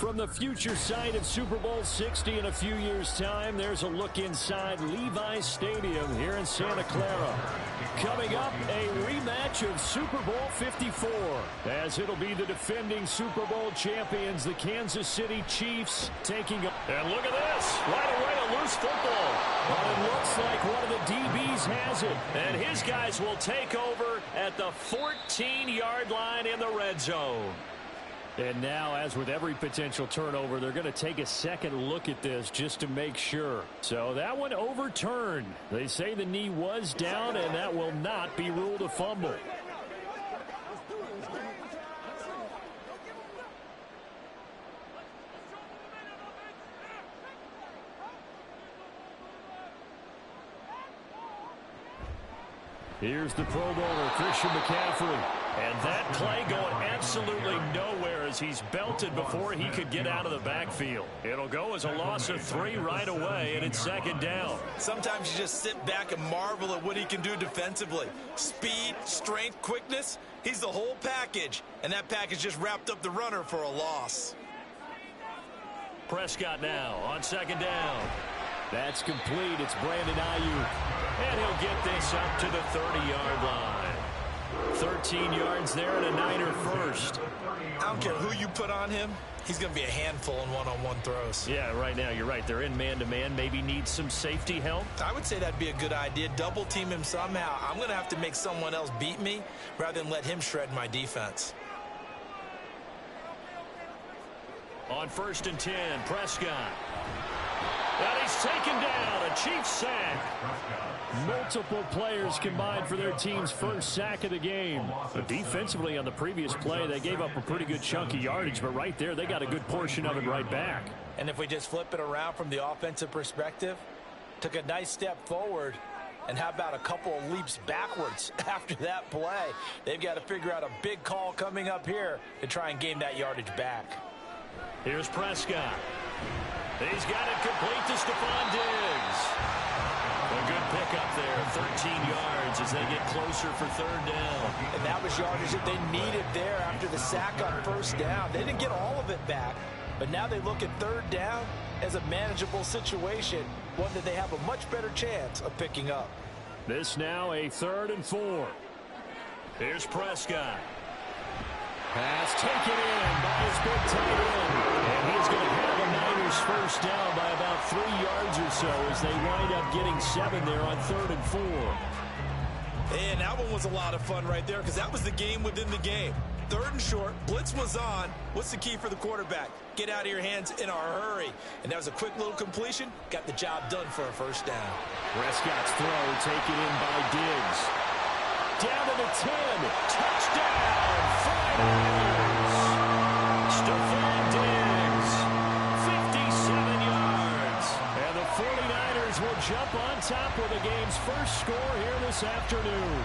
From the future site of Super Bowl 60 in a few years' time, there's a look inside Levi's Stadium here in Santa Clara. Coming up, a rematch of Super Bowl 54, as it'll be the defending Super Bowl champions, the Kansas City Chiefs, taking a... And look at this! Right away, a loose football. But it looks like one of the DBs has it. And his guys will take over at the 14-yard line in the red zone. And now, as with every potential turnover, they're going to take a second look at this just to make sure. So that one overturned. They say the knee was down, and that will not be ruled a fumble. Here's the Pro Bowler, Christian McCaffrey. And that play going absolutely nowhere as he's belted before he could get out of the backfield. It'll go as a loss of 3 right away, and it's second down. Sometimes you just sit back and marvel at what he can do defensively. Speed, strength, quickness. He's the whole package. And that package just wrapped up the runner for a loss. Prescott now on second down. That's complete. It's Brandon Ayuk. And he'll get this up to the 30-yard line. 13 yards there and a Niner first. I don't care who you put on him. He's going to be a handful in one-on-one throws. Yeah, right now you're right. They're in man-to-man. Maybe needs some safety help. I would say that'd be a good idea. Double team him somehow. I'm going to have to make someone else beat me rather than let him shred my defense. On 1st and 10, Prescott. And he's taken down. A Chiefs sack. Multiple players combined for their team's first sack of the game. But defensively on the previous play, they gave up a pretty good chunk of yardage. But right there, they got a good portion of it right back. And if we just flip it around from the offensive perspective, took a nice step forward. And how about a couple of leaps backwards after that play? They've got to figure out a big call coming up here to try and gain that yardage back. Here's Prescott. He's got it complete to Stephon Diggs. A good pickup there, 13 yards as they get closer for 3rd down. And that was yardage that they needed there after the sack on 1st down. They didn't get all of it back, but now they look at 3rd down as a manageable situation, one that they have a much better chance of picking up. This now a 3rd and 4. Here's Prescott. Pass taken in by his big tight end. And he's going to have the Niners first down by about 3 yards or so as they wind up getting 7 there on 3rd and 4. And that one was a lot of fun right there because that was the game within the game. 3rd and short, blitz was on. What's the key for the quarterback? Get out of your hands in a hurry. And that was a quick little completion. Got the job done for a first down. Prescott's throw taken in by Diggs. Down to the 10. Touchdown, Friars. Stephon Diggs, 57 yards. And the 49ers will jump on top with the game's first score here this afternoon.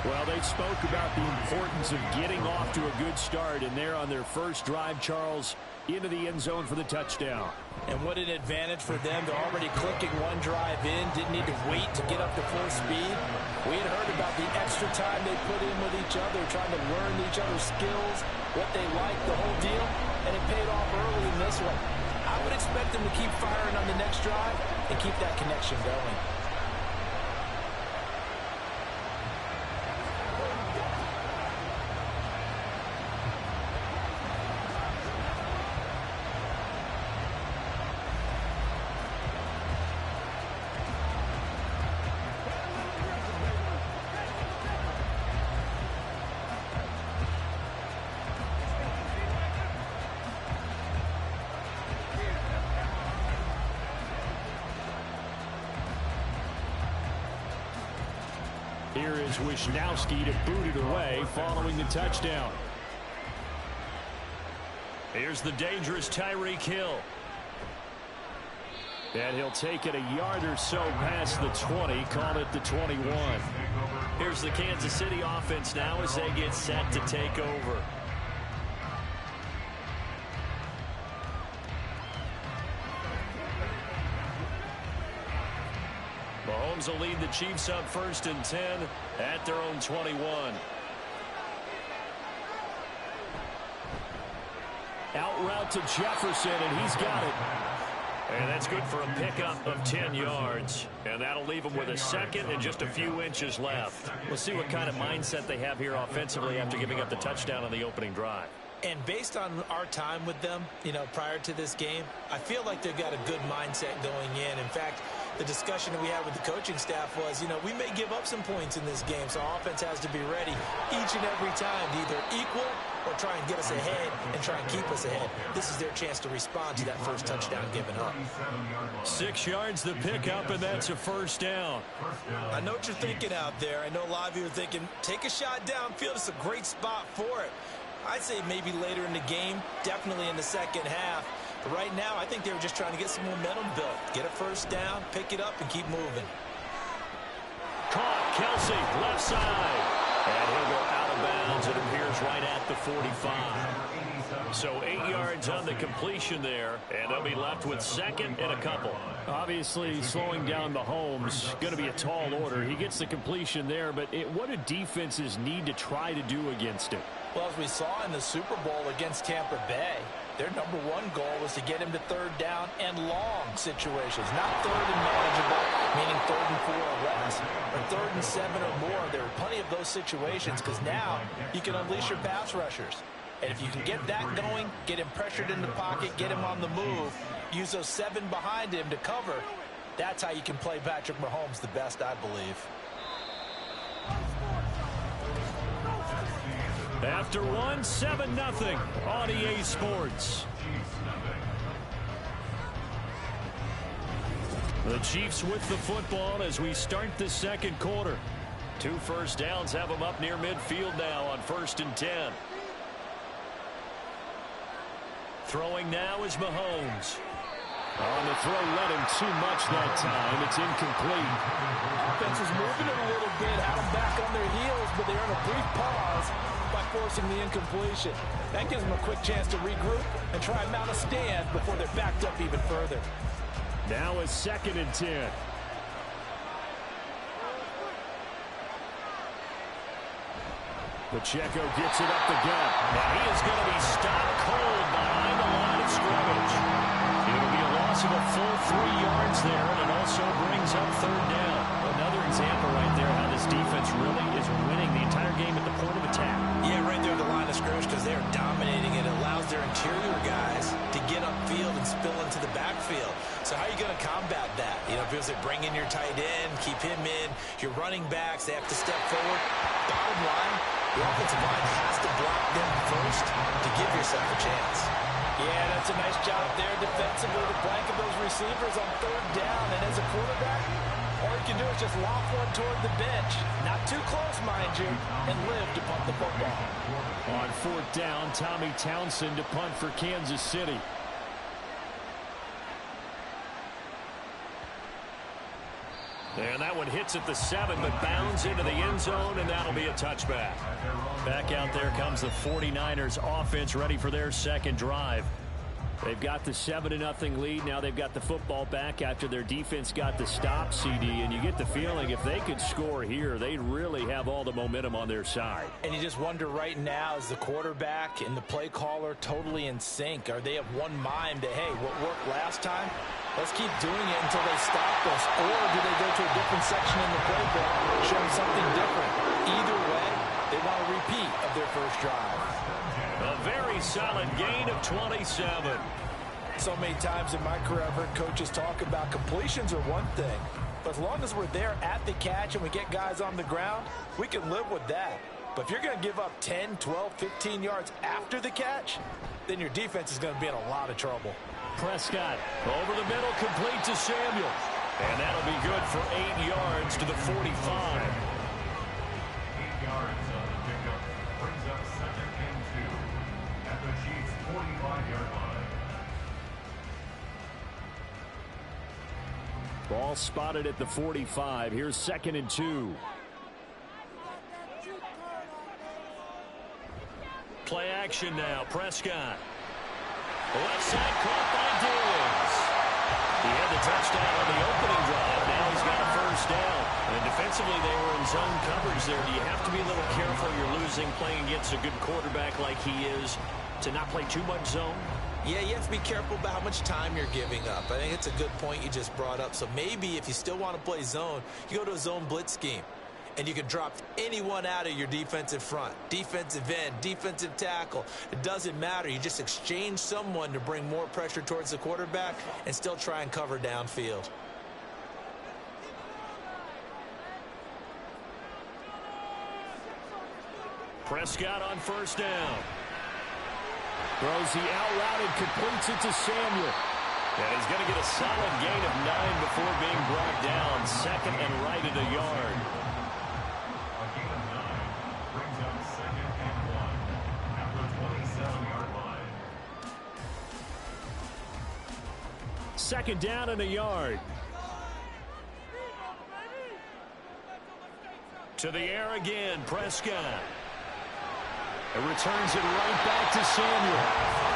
Well, they spoke about the importance of getting off to a good start, and they're on their first drive, Charles, into the end zone for the touchdown. And what an advantage for them. They're already clicking one drive in, didn't need to wait to get up to full speed. We had heard about the extra time they put in with each other, trying to learn each other's skills, what they like, the whole deal, and it paid off early in this one. I would expect them to keep firing on the next drive and keep that connection going. Here is Wisnowski to boot it away following the touchdown. Here's the dangerous Tyreek Hill. And he'll take it a yard or so past the 20, call it the 21. Here's the Kansas City offense now as they get set to take over. Mahomes will lead the Chiefs up 1st and 10 at their own 21. Out route to Jefferson, and he's got it. And that's good for a pickup of 10 yards. And that'll leave them with a second and just a few inches left. We'll see what kind of mindset they have here offensively after giving up the touchdown on the opening drive. And based on our time with them, prior to this game, I feel like they've got a good mindset going in. In fact, the discussion that we had with the coaching staff was, we may give up some points in this game, so our offense has to be ready each and every time to either equal or try and get us ahead and try and keep us ahead. This is their chance to respond to that first touchdown given up. 6 yards the pickup, and that's a first down. I know what you're thinking out there. I know a lot of you are thinking, take a shot downfield. It's a great spot for it. I'd say maybe later in the game, definitely in the second half. But right now, I think they were just trying to get some momentum built. Get a first down, pick it up, and keep moving. Caught, Kelsey, left side. And he'll go out of bounds. It appears right at the 45. So 8 yards on the completion there, and they'll be left with second and a couple. Obviously, slowing down Mahomes, going to be a tall order. He gets the completion there, but what do defenses need to try to do against it? Well, as we saw in the Super Bowl against Tampa Bay, their number one goal was to get him to third down and long situations, not third and manageable, meaning 3rd and 4 or less, but 3rd and 7 or more. There were plenty of those situations because now you can unleash your pass rushers. And if you can get that going, get him pressured in the pocket, get him on the move, use those 7 behind him to cover, that's how you can play Patrick Mahomes the best, I believe. After 7-0 on EA Sports. The Chiefs with the football as we start the second quarter. 2 first downs have them up near midfield now on 1st and 10. Throwing now is Mahomes. On the throw, let him too much that time. It's incomplete. Offense is moving it a little bit, had them back on their heels, but they're in a brief pause by forcing the incompletion. That gives them a quick chance to regroup and try and mount a stand before they're backed up even further. Now is 2nd and 10. Pacheco gets it up the gut. Now he is going to be stopped cold behind the line of scrimmage. It'll be a loss of a full 3 yards there, and it also brings up 3rd down. Another example right there how this defense really is winning the entire game at the point of attack. Yeah, right there at the line of scrimmage because they're dominating. It allows their interior guys to get upfield and spill into the backfield. So how are you going to combat that? Because they bring in your tight end, keep him in. Your running backs, they have to step forward. Bottom line, the offensive line has to block them first to give yourself a chance. Yeah, that's a nice job there defensively to blanket those receivers on 3rd down. And as a quarterback, all you can do is just loft one toward the bench. Not too close, mind you, and live to punt the football. On 4th down, Tommy Townsend to punt for Kansas City. And that one hits at the 7, but bounds into the end zone, and that'll be a touchback. Back out there comes the 49ers offense ready for their second drive. They've got the 7-0 lead. Now they've got the football back after their defense got the stop, CD. And you get the feeling if they could score here, they'd really have all the momentum on their side. And you just wonder right now, is the quarterback and the play caller totally in sync? Are they of one mind that, hey, what worked last time? Let's keep doing it until they stop us. Or do they go to a different section in the playbook, showing something different? Either way, they want a repeat of their first drive. A very solid gain of 27. So many times in my career, I've heard coaches talk about completions are one thing. But as long as we're there at the catch and we get guys on the ground, we can live with that. But if you're going to give up 10, 12, 15 yards after the catch, then your defense is going to be in a lot of trouble. Prescott over the middle, complete to Samuel. And that'll be good for 8 yards to the 45. 8 yards on the pickup brings up 2nd and 2 at the Chiefs' 45-yard line. Ball spotted at the 45. Here's 2nd and 2. Play action now. Prescott. Left side caught by Diggs. He had the touchdown on the opening drive. Now he's got a first down. And defensively, they were in zone coverage there. Do you have to be a little careful? You're losing playing against a good quarterback like he is to not play too much zone? Yeah, you have to be careful about how much time you're giving up. I think it's a good point you just brought up. So maybe if you still want to play zone, you go to a zone blitz scheme. And you can drop anyone out of your defensive front. Defensive end, defensive tackle. It doesn't matter. You just exchange someone to bring more pressure towards the quarterback and still try and cover downfield. Prescott on first down. Throws the out route and completes it to Samuel. And he's going to get a solid gain of 9 before being brought down. Second and right at a yard. A gain of 9 brings up 2nd and 1 at the 27-yard line. Second down and a yard. To the air again, Prescott. It returns it right back to Samuel.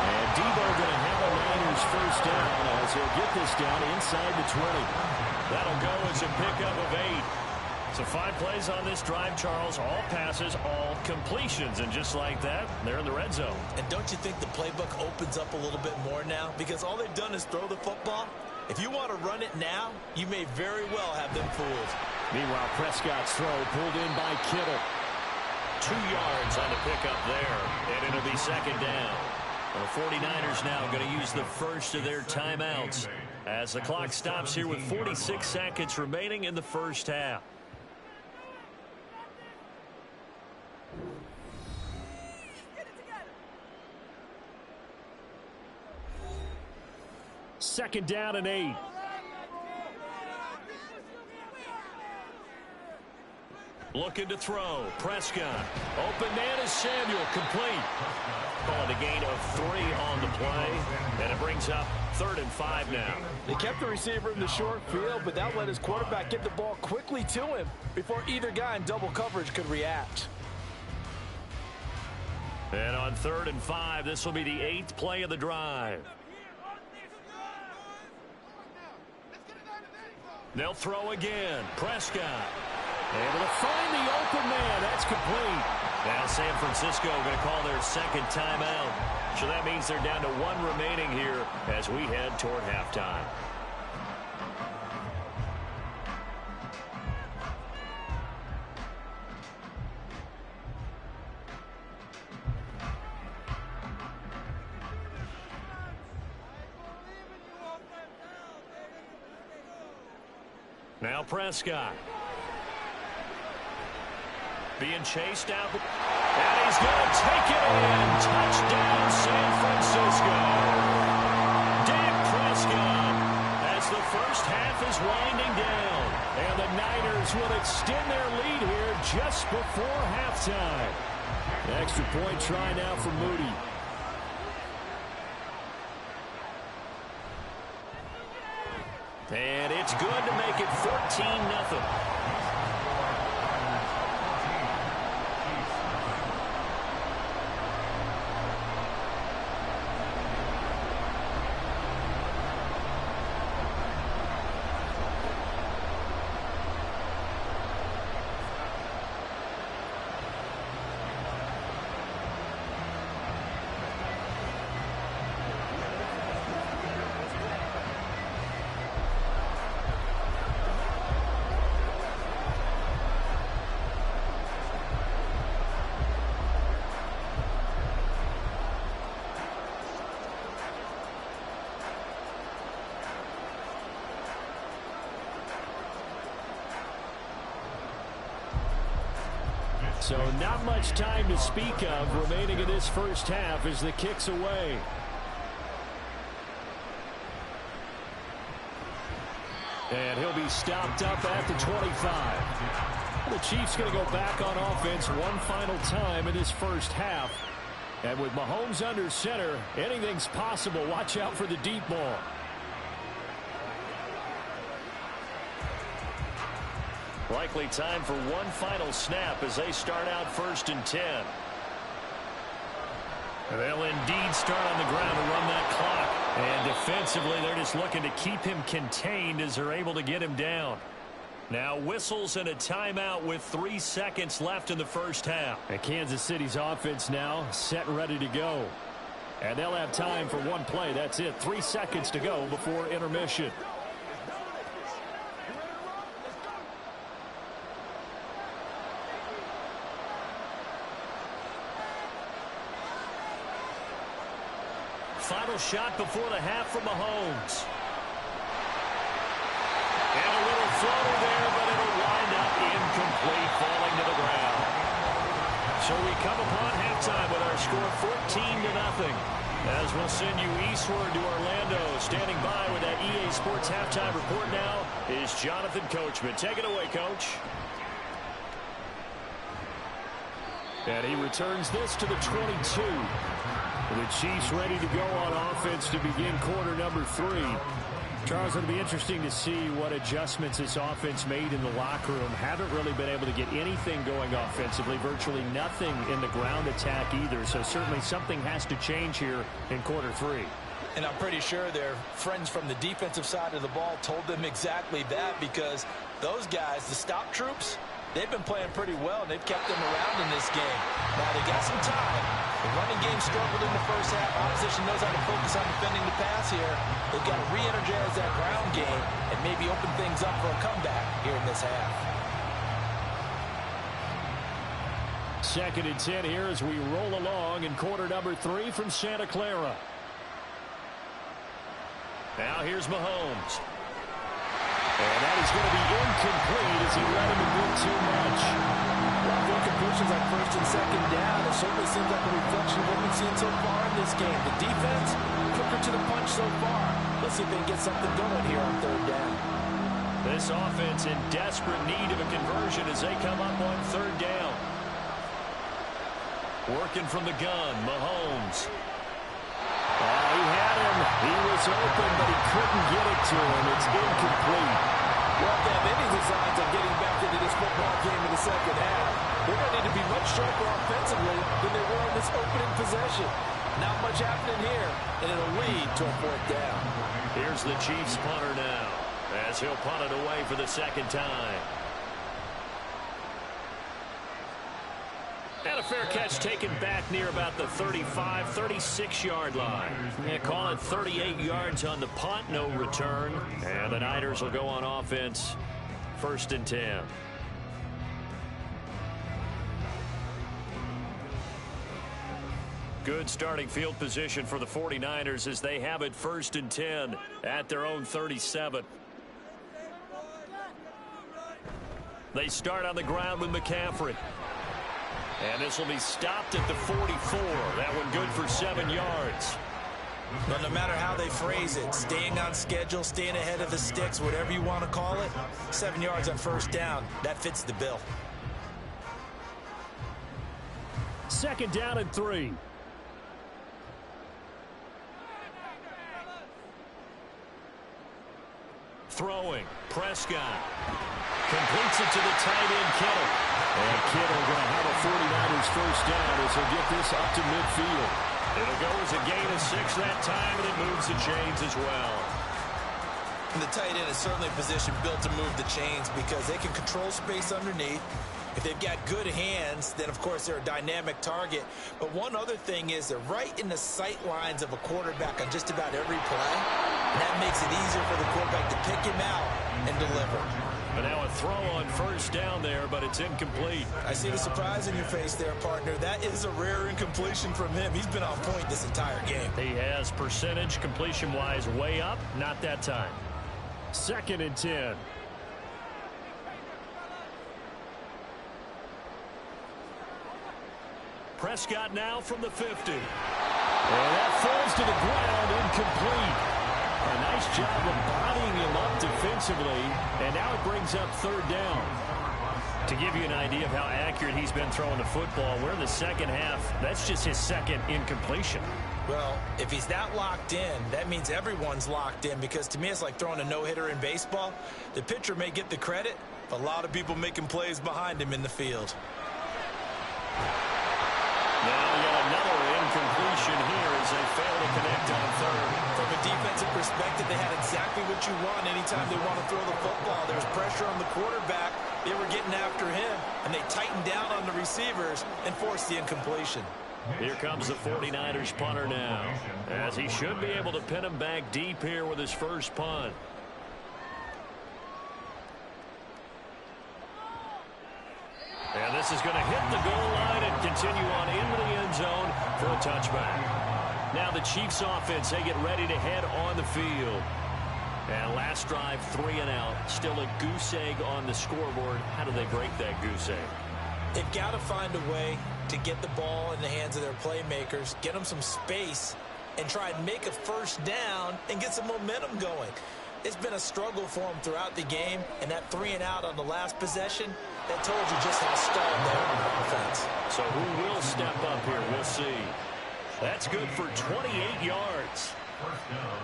And Debo going to have a Niners first down as he'll get this down inside the 20. That'll go as a pickup of 8. So 5 plays on this drive, Charles. All passes, all completions. And just like that, they're in the red zone. And don't you think the playbook opens up a little bit more now? Because all they've done is throw the football. If you want to run it now, you may very well have them fooled. Meanwhile, Prescott's throw pulled in by Kittle. 2 yards on the pickup there, and it'll be second down. The 49ers now going to use the first of their timeouts as the clock stops here with 46 seconds remaining in the first half. Second down and 8. Looking to throw. Prescott. Open man is Samuel. Complete. Calling a gain of 3 on the play. And it brings up 3rd and 5 now. They kept the receiver in the short field, but that let his quarterback get the ball quickly to him before either guy in double coverage could react. And on 3rd and 5, this will be the 8th play of the drive. They'll throw again. Prescott. Able to find the open man. That's complete. Now San Francisco going to call their second timeout. So that means they're down to 1 remaining here as we head toward halftime. Now Prescott. Being chased out. And he's going to take it in. Touchdown, San Francisco. Dak Prescott as the first half is winding down. And the Niners will extend their lead here just before halftime. Extra point try now for Moody. And it's good to make it 14-0. So not much time to speak of remaining in this first half as the kick's away. And he'll be stopped up at the 25. The Chiefs going to go back on offense one final time in this first half. And with Mahomes under center, anything's possible. Watch out for the deep ball. Likely time for one final snap as they start out 1st and 10. They'll indeed start on the ground to run that clock. And defensively, they're just looking to keep him contained as they're able to get him down. Now whistles and a timeout with 3 seconds left in the first half. And Kansas City's offense now set and ready to go. And they'll have time for one play. That's it. 3 seconds to go before intermission. Final shot before the half from Mahomes. And a little floater there, but it'll wind up incomplete, falling to the ground. So we come upon halftime with our score 14-0. As we'll send you eastward to Orlando. Standing by with that EA Sports halftime report now is Jonathan Coachman. Take it away, Coach. And he returns this to the 22. The Chiefs ready to go on offense to begin quarter number 3. Charles, it'll be interesting to see what adjustments this offense made in the locker room. Haven't really been able to get anything going offensively, virtually nothing in the ground attack either. So certainly something has to change here in quarter 3. And I'm pretty sure their friends from the defensive side of the ball told them exactly that, because those guys, the stop troops, they've been playing pretty well, and they've kept them around in this game. Now, they got some time. The running game struggled in the first half. Opposition knows how to focus on defending the pass here. They've got to re-energize that ground game and maybe open things up for a comeback here in this half. 2nd and 10 here as we roll along in quarter number 3 from Santa Clara. Now here's Mahomes. And that is going to be incomplete as he let him a bit too much. Well, the incompletions on 1st and 2nd down, it certainly seems like a reflection of what we've seen so far in this game. The defense, quicker to the punch so far. Let's see if they can get something going here on 3rd down. This offense in desperate need of a conversion as they come up on 3rd down. Working from the gun, Mahomes. He had him. He was open, but he couldn't get it to him. It's incomplete. Well, they have any designs on getting back into this football game in the 2nd half. They're going to need to be much sharper offensively than they were on this opening possession. Not much happening here, and it'll lead to a 4th down. Here's the Chiefs punter now, as he'll punt it away for the 2nd time. And a fair catch taken back near about the 35, 36-yard line. Yeah, call it 38 yards on the punt, no return. And the Niners will go on offense, 1st and 10. Good starting field position for the 49ers as they have it 1st and 10 at their own 37. They start on the ground with McCaffrey. And this will be stopped at the 44. That one good for 7 yards. But no matter how they phrase it, staying on schedule, staying ahead of the sticks, whatever you want to call it, 7 yards on 1st down, that fits the bill. 2nd down and 3. Throwing, Prescott. Completes it to the tight end, Kittle. And Kittle going to have a 49ers 1st down as he'll get this up to midfield. It'll go as a gain of 6 that time, and it moves the chains as well. And the tight end is certainly a position built to move the chains because they can control space underneath. If they've got good hands, then, of course, they're a dynamic target. But one other thing is they're right in the sight lines of a quarterback on just about every play. And that makes it easier for the quarterback to pick him out and deliver. But now a throw on 1st down there, but it's incomplete. I see the surprise in your face there, partner. That is a rare incompletion from him. He's been on point this entire game. He has percentage completion-wise way up, not that time. 2nd and 10. Prescott now from the 50. And that falls to the ground, incomplete. A nice job of bodying him up defensively, and now it brings up 3rd down. To give you an idea of how accurate he's been throwing the football, we're in the 2nd half. That's just his 2nd incompletion. Well, if he's that locked in, that means everyone's locked in, because to me it's like throwing a no-hitter in baseball. The pitcher may get the credit, but a lot of people making plays behind him in the field. Now we got another incompletion here as they fail to connect on 3rd. From a defensive perspective, they had exactly what you want anytime they want to throw the football. There's pressure on the quarterback. They were getting after him, and they tightened down on the receivers and forced the incompletion. Here comes the 49ers punter now, as he should be able to pin him back deep here with his first punt. And this is going to hit the goal line and continue on into the end zone for a touchback. Now the Chiefs offense, they get ready to head on the field. And last drive, 3 and out. Still a goose egg on the scoreboard. How do they break that goose egg? They've got to find a way to get the ball in the hands of their playmakers, get them some space, and try and make a first down and get some momentum going. It's been a struggle for them throughout the game, and that 3 and out on the last possession, that told you just how stalled they are on offense. So who will step up here? We'll see. That's good for 28 yards.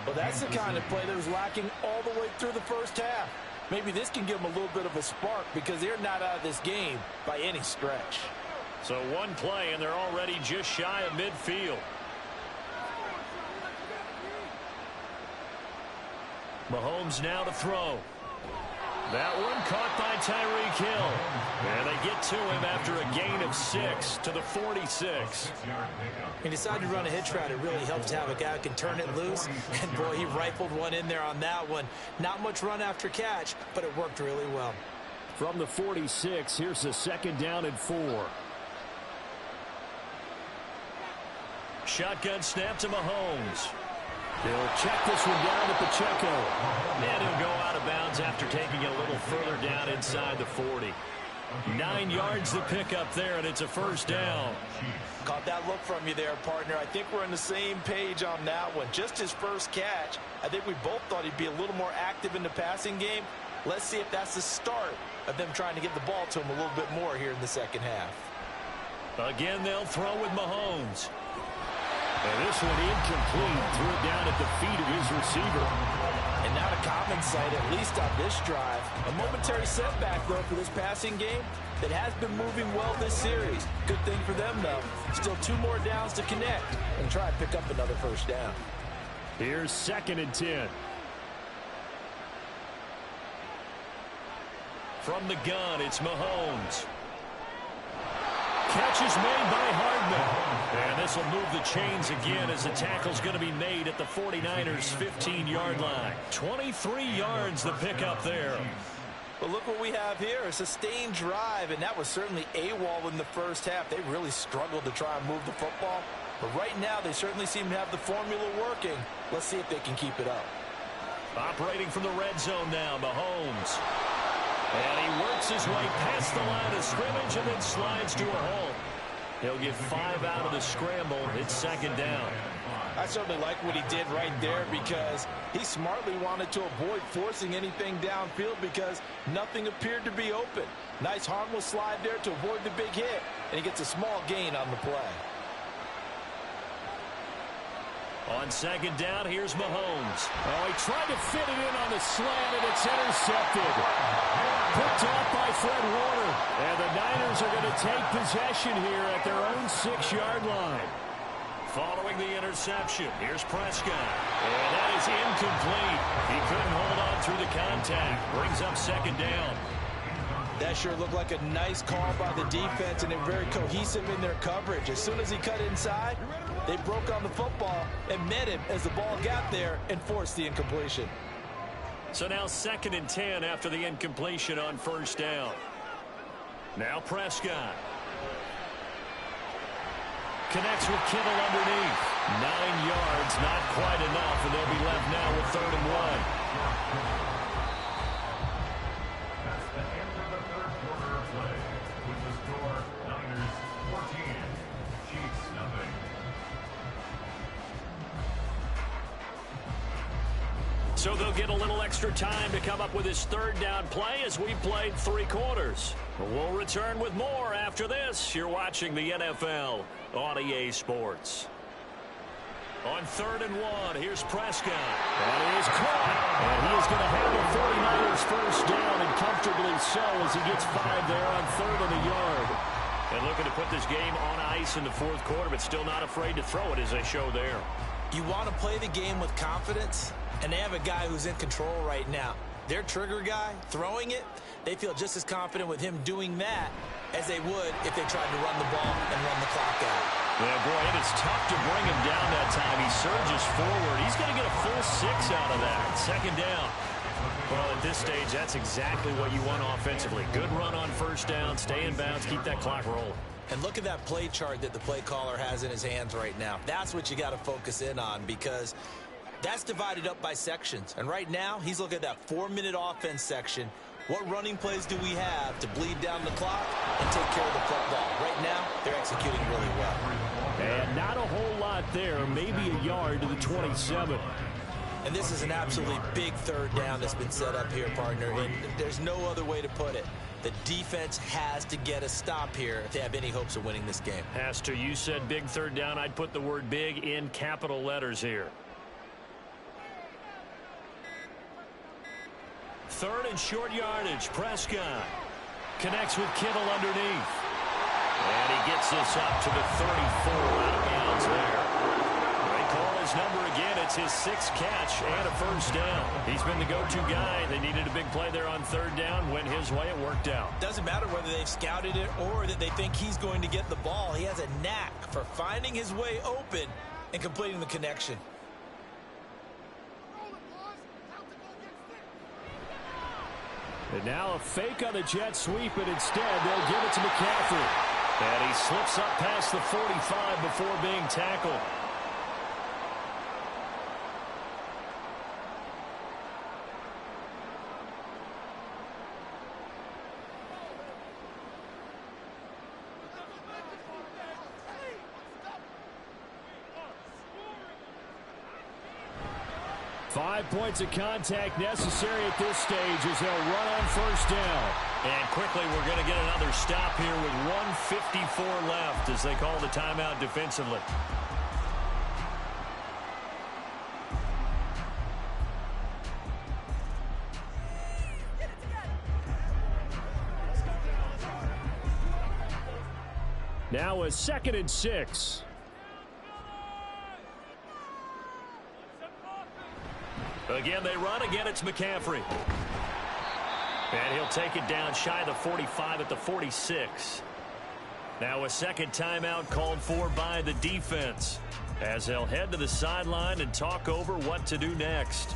Well, that's the kind of play that was lacking all the way through the first half. Maybe this can give them a little bit of a spark because they're not out of this game by any stretch. So one play, and they're already just shy of midfield. Mahomes now to throw. That one caught by Tyreek Hill. And they get to him after a gain of 6 to the 46. He decided to run a hitch route. It really helps to have a guy who can turn it loose. And, boy, he rifled one in there on that one. Not much run after catch, but it worked really well. From the 46, here's the 2nd down and 4. Shotgun snap to Mahomes. He'll check this one down at Pacheco. And he'll go out of bounds after taking it a little further down inside the 40. 9 yards to pick up there, and it's a first down. Caught that look from you there, partner. I think we're on the same page on that one. Just his first catch. I think we both thought he'd be a little more active in the passing game. Let's see if that's the start of them trying to get the ball to him a little bit more here in the second half. Again, they'll throw with Mahomes. And this one incomplete. Threw it down at the feet of his receiver. And now to common sight, at least on this drive. A momentary setback, though, for this passing game that has been moving well this series. Good thing for them, though. Still 2 more downs to connect and try and pick up another first down. Here's 2nd and 10. From the gun, it's Mahomes. Catch is made by Hardman. And this will move the chains again as the tackle's going to be made at the 49ers' 15-yard line. 23 yards the pick up there. But look what we have here, a sustained drive, and that was certainly AWOL in the first half. They really struggled to try and move the football. But right now, they certainly seem to have the formula working. Let's see if they can keep it up. Operating from the red zone now, Mahomes. And he works his way past the line of scrimmage and then slides to a halt. He'll get 5 out of the scramble. It's 2nd down. I certainly like what he did right there because he smartly wanted to avoid forcing anything downfield because nothing appeared to be open. Nice harmless slide there to avoid the big hit, and he gets a small gain on the play. On 2nd down, here's Mahomes. Oh, he tried to fit it in on the slant, and it's intercepted. Picked off by Fred Warner. And the Niners are going to take possession here at their own 6-yard line. Following the interception, here's Prescott. And that is incomplete. He couldn't hold on through the contact. Brings up 2nd down. That sure looked like a nice call by the defense, and they're very cohesive in their coverage. As soon as he cut inside, they broke on the football and met him as the ball got there and forced the incompletion. So now 2nd and 10 after the incompletion on 1st down. Now Prescott. Connects with Kittle underneath. 9 yards, not quite enough, and they'll be left now with 3rd and 1. So they'll get a little extra time to come up with his 3rd down play as we played 3 quarters. We'll return with more after this. You're watching the NFL on EA Sports. On 3rd and 1, here's Prescott. And he is caught. And he is going to have the 49ers first down, and comfortably so as he gets 5 there on 3rd and a yard. And looking to put this game on ice in the 4th quarter, but still not afraid to throw it as they show there. You want to play the game with confidence, and they have a guy who's in control right now. Their trigger guy, throwing it, they feel just as confident with him doing that as they would if they tried to run the ball and run the clock out. Yeah, boy, and it's tough to bring him down that time. He surges forward. He's going to get a full 6 out of that. Second down. Well, at this stage, that's exactly what you want offensively. Good run on first down, stay in bounds, keep that clock rolling. And look at that play chart that the play caller has in his hands right now. That's what you got to focus in on, because that's divided up by sections. And right now, he's looking at that 4-minute offense section. What running plays do we have to bleed down the clock and take care of the football? Right now, they're executing really well. And not a whole lot there, maybe a yard to the 27. And this is an absolutely big third down that's been set up here, partner. And there's no other way to put it. The defense has to get a stop here if they have any hopes of winning this game. Has to. You said big third down. I'd put the word big in capital letters here. Third and short yardage. Prescott connects with Kittle underneath. And he gets this up to the 34, out of bounds there. They call his number again. It's his 6th catch and a first down. He's been the go-to guy. They needed a big play there on third down. Went his way. It worked out. Doesn't matter whether they've scouted it or that they think he's going to get the ball. He has a knack for finding his way open and completing the connection. And now a fake on the jet sweep, and instead they'll give it to McCaffrey. And he slips up past the 45 before being tackled. Five points of contact necessary at this stage as they'll run on first down. And quickly we're going to get another stop here with 1:54 left as they call the timeout defensively. Now a 2nd and 6. Again, they run. Again, it's McCaffrey. And he'll take it down shy of the 45 at the 46. Now a second timeout called for by the defense as they'll head to the sideline and talk over what to do next.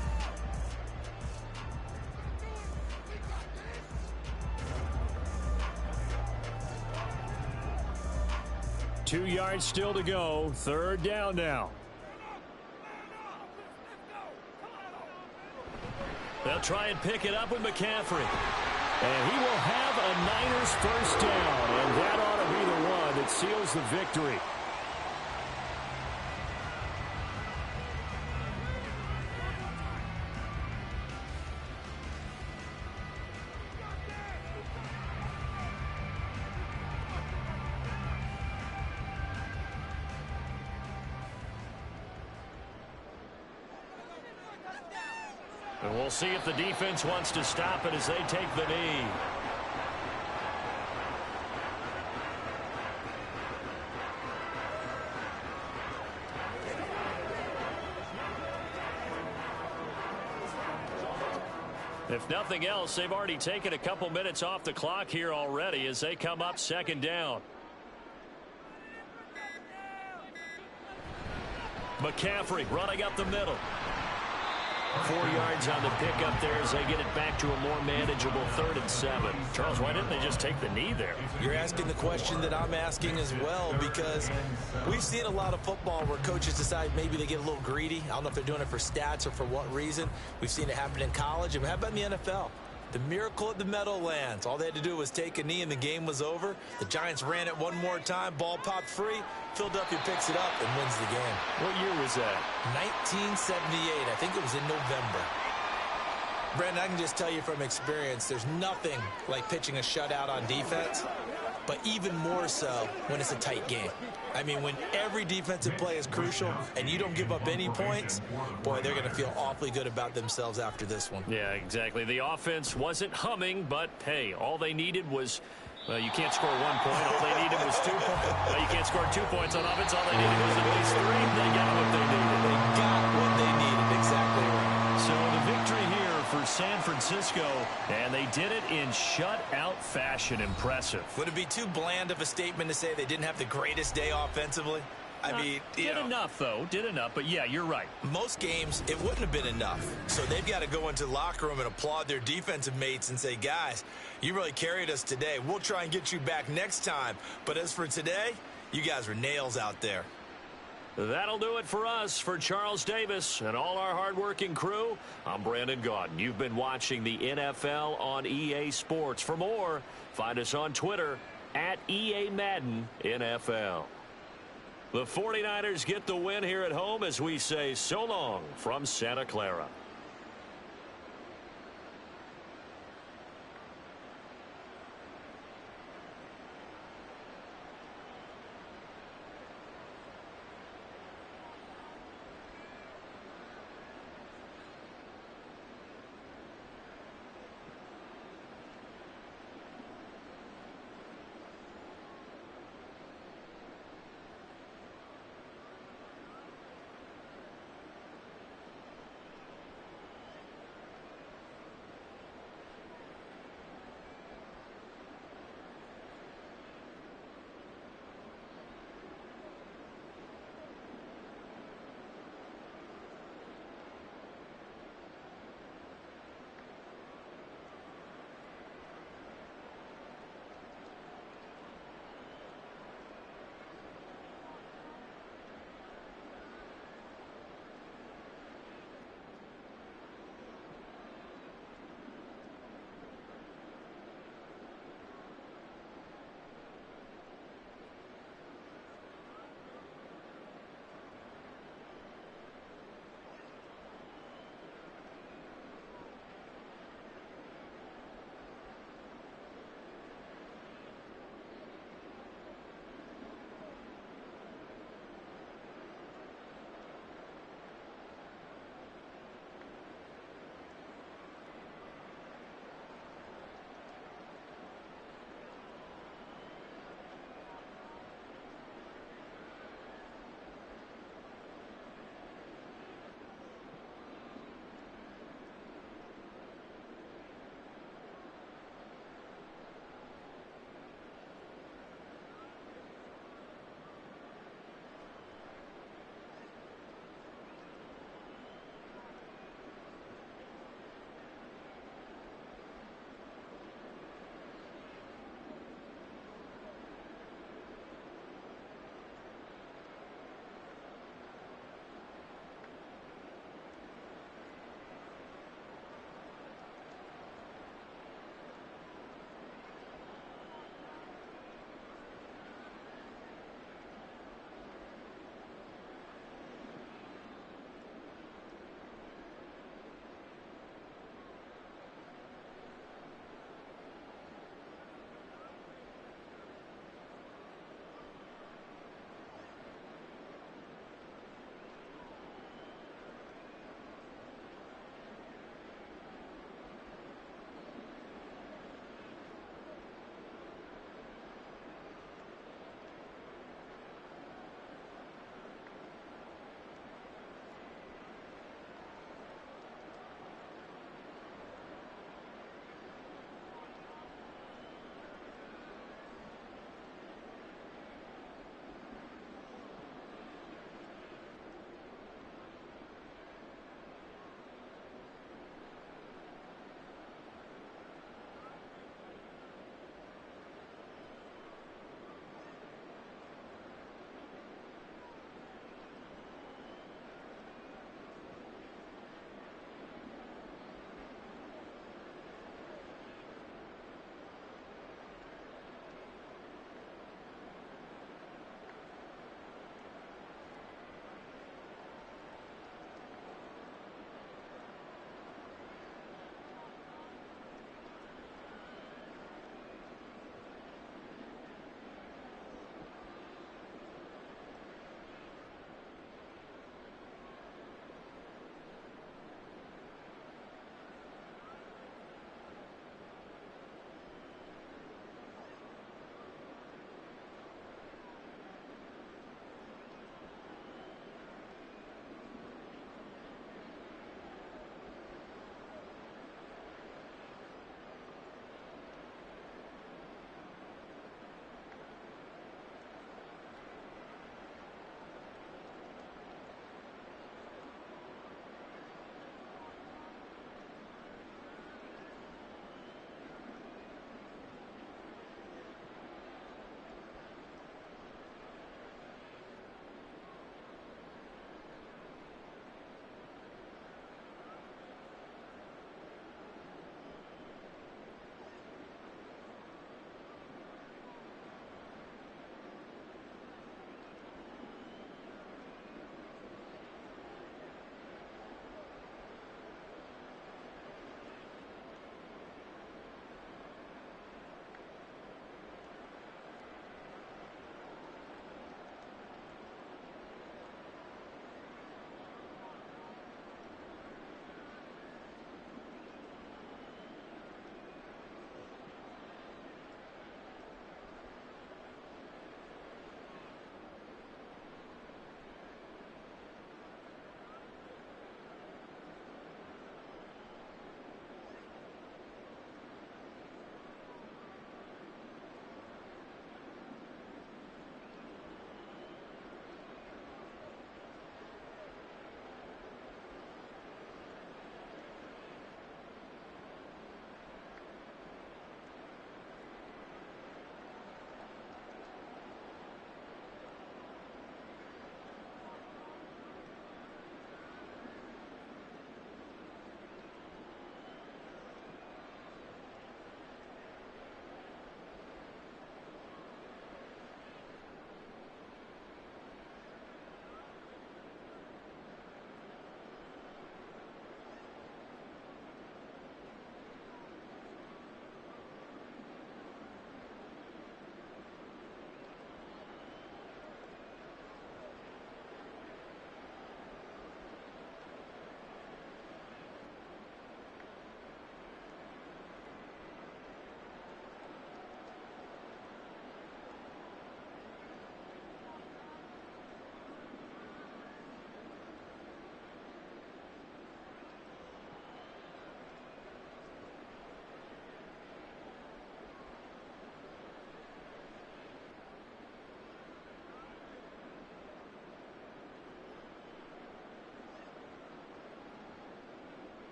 Two yards still to go. Third down now. They'll try and pick it up with McCaffrey. And he will have a Niners first down, and that ought to be the one that seals the victory. And we'll see if the defense wants to stop it as they take the knee. If nothing else, they've already taken a couple minutes off the clock here already as they come up second down. McCaffrey running up the middle. 4 yards on the pickup there as they get it back to a more manageable 3rd and 7. Charles, why didn't they just take the knee there? You're asking the question that I'm asking as well, because we've seen a lot of football where coaches decide maybe they get a little greedy. I don't know if they're doing it for stats or for what reason. We've seen it happen in college. And how about in the NFL? The miracle at the Meadowlands. All they had to do was take a knee and the game was over. The Giants ran it one more time. Ball popped free. Philadelphia picks it up and wins the game. What year was that? 1978. I think it was in November. Brandon, I can just tell you from experience, there's nothing like pitching a shutout on defense, but even more so when it's a tight game. I mean, when every defensive play is crucial and you don't give up any points, boy, they're going to feel awfully good about themselves after this one. Yeah, exactly. The offense wasn't humming, but, hey, all they needed was, well, you can't score 1 point. All they needed was 2 points. Well, you can't score 2 points on offense. All they needed was at least 3. They got what they needed. They got what they needed. Exactly right. So the victory here for San Francisco, and they did it in shutout fashion. Impressive. Would it be too bland of a statement to say they didn't have the greatest day offensively? I mean, did enough, though. Did enough. But, yeah, you're right. Most games, it wouldn't have been enough. So they've got to go into the locker room and applaud their defensive mates and say, guys, you really carried us today. We'll try and get you back next time. But as for today, you guys were nails out there. That'll do it for us. For Charles Davis and all our hardworking crew, I'm Brandon Gaudin. You've been watching the NFL on EA Sports. For more, find us on Twitter at EA Madden NFL. The 49ers get the win here at home as we say so long from Santa Clara.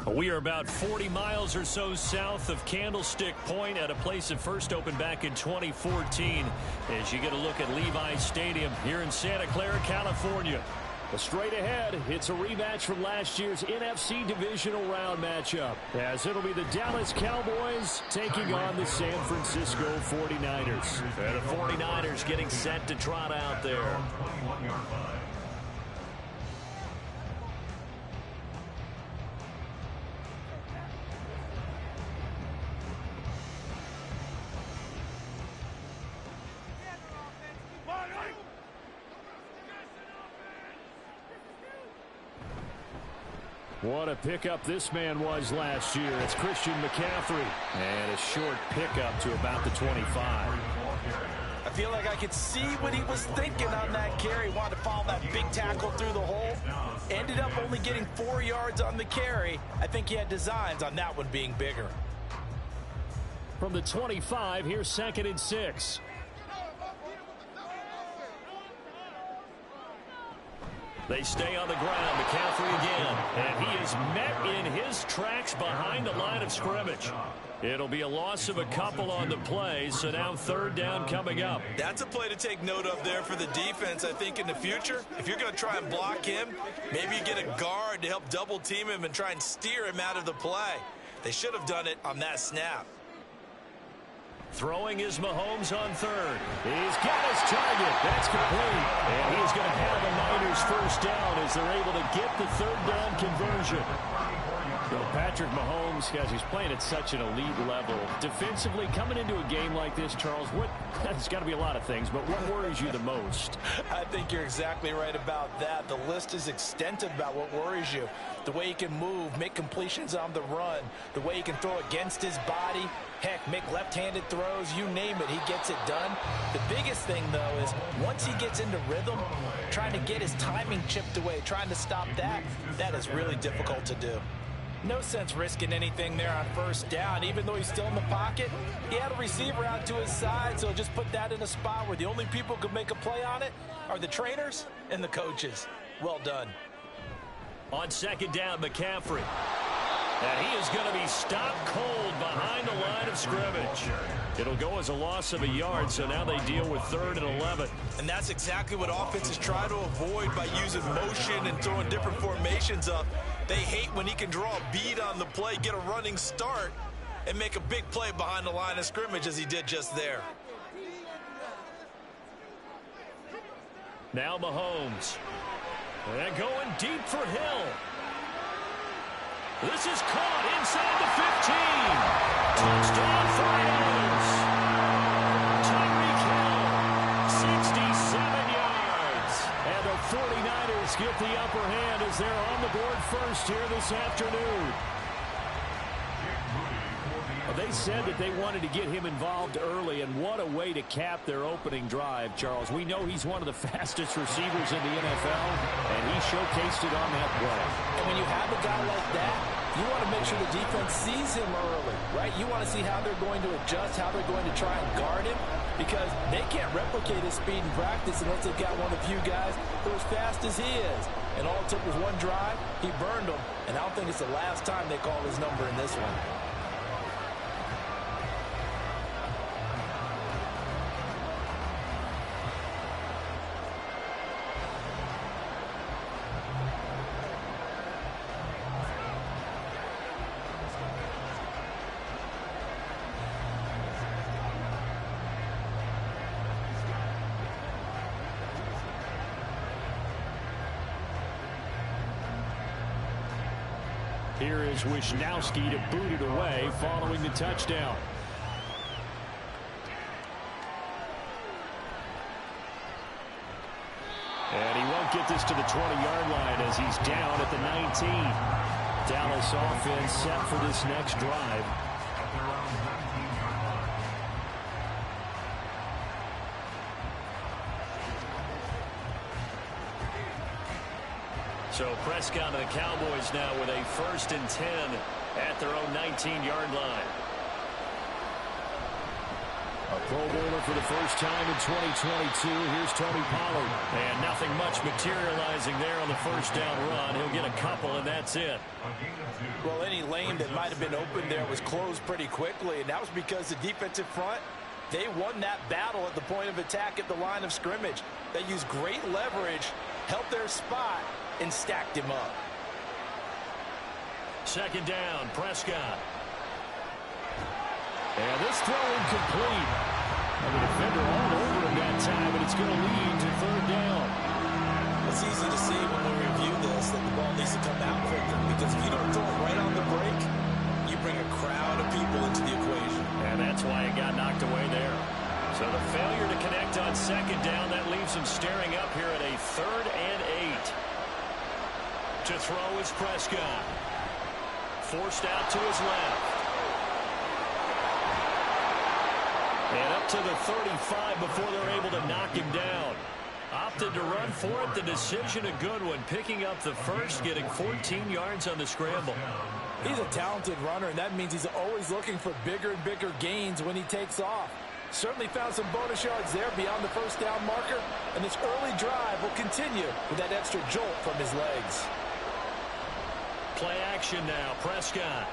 We are about 40 miles or so south of Candlestick Point at a place that first opened back in 2014 as you get a look at Levi's Stadium here in Santa Clara, California. Straight ahead, it's a rematch from last year's NFC Divisional Round matchup, as it'll be the Dallas Cowboys taking on the San Francisco 49ers. And the 49ers getting set to trot out there. What a pickup this man was last year. It's Christian McCaffrey. And a short pickup to about the 25. I feel like I could see what he was thinking on that carry. Wanted to follow that big tackle through the hole. Ended up only getting 4 yards on the carry. I think he had designs on that one being bigger. From the 25, here's 2nd and 6. They stay on the ground. McCaffrey again. And he is met in his tracks behind the line of scrimmage. It'll be a loss of a couple on the play, so now 3rd down coming up. That's a play to take note of there for the defense, I think, in the future. If you're going to try and block him, maybe you get a guard to help double team him and try and steer him out of the play. They should have done it on that snap. Throwing is Mahomes on 3rd. He's got his target. That's complete. And he's going to have a Niners first down as they're able to get the 3rd down conversion. So Patrick Mahomes, guys, he's playing at such an elite level. Defensively, coming into a game like this, Charles, there's got to be a lot of things, but what worries you the most? I think you're exactly right about that. The list is extensive about what worries you. The way he can move, make completions on the run, the way he can throw against his body, heck, make left-handed throws, you name it, he gets it done. The biggest thing, though, is once he gets into rhythm, trying to get his timing chipped away, trying to stop that is really difficult to do. No sense risking anything there on 1st down. Even though he's still in the pocket, he had a receiver out to his side, so just put that in a spot where the only people who can make a play on it are the trainers and the coaches. Well done. On 2nd down, McCaffrey. And he is going to be stopped cold behind the line of scrimmage. It'll go as a loss of a yard, so now they deal with 3rd and 11. And that's exactly what offenses try to avoid by using motion and throwing different formations up. They hate when he can draw a bead on the play, get a running start, and make a big play behind the line of scrimmage as he did just there. Now Mahomes. And going deep for Hill. This is caught inside the 15. Touchdown 49ers. Tyreek Hill, 67 yards. And the 49ers get the upper hand as they're on the board first here this afternoon. They said that they wanted to get him involved early, and what a way to cap their opening drive, Charles. We know he's one of the fastest receivers in the NFL, and he showcased it on that play. And when you have a guy like that, you want to make sure the defense sees him early, right? You want to see how they're going to adjust, how they're going to try and guard him, because they can't replicate his speed in practice unless they've got one of the few guys who are as fast as he is. And all it took was one drive, he burned them, and I don't think it's the last time they call his number in this one. Here is Wisnowski to boot it away following the touchdown. And he won't get this to the 20-yard line as he's down at the 19. Dallas offense set for this next drive. So Prescott and the Cowboys now with a 1st and 10 at their own 19-yard line. A Pro Bowler for the first time in 2022. Here's Tony Pollard. And nothing much materializing there on the first down run. He'll get a couple, and that's it. Well, any lane that might have been open there was closed pretty quickly, and that was because the defensive front, they won that battle at the point of attack at the line of scrimmage. They used great leverage, held their spot, and stacked him up. Second down, Prescott. And this throw incomplete. And the defender all over him that time, but it's going to lead to third down. It's easy to see when we review this that the ball needs to come out quicker, because if you don't throw it right on the break, you bring a crowd of people into the equation. And that's why it got knocked away there. So the failure to connect on second down, that leaves him staring up here at a 3rd and 8. To throw is Prescott. Forced out to his left. And up to the 35 before they're able to knock him down. Opted to run for it. The decision a good one. Picking up the first, getting 14 yards on the scramble. He's a talented runner, and that means he's always looking for bigger and bigger gains when he takes off. Certainly found some bonus yards there beyond the first down marker, and this early drive will continue with that extra jolt from his legs. Play action now. Prescott.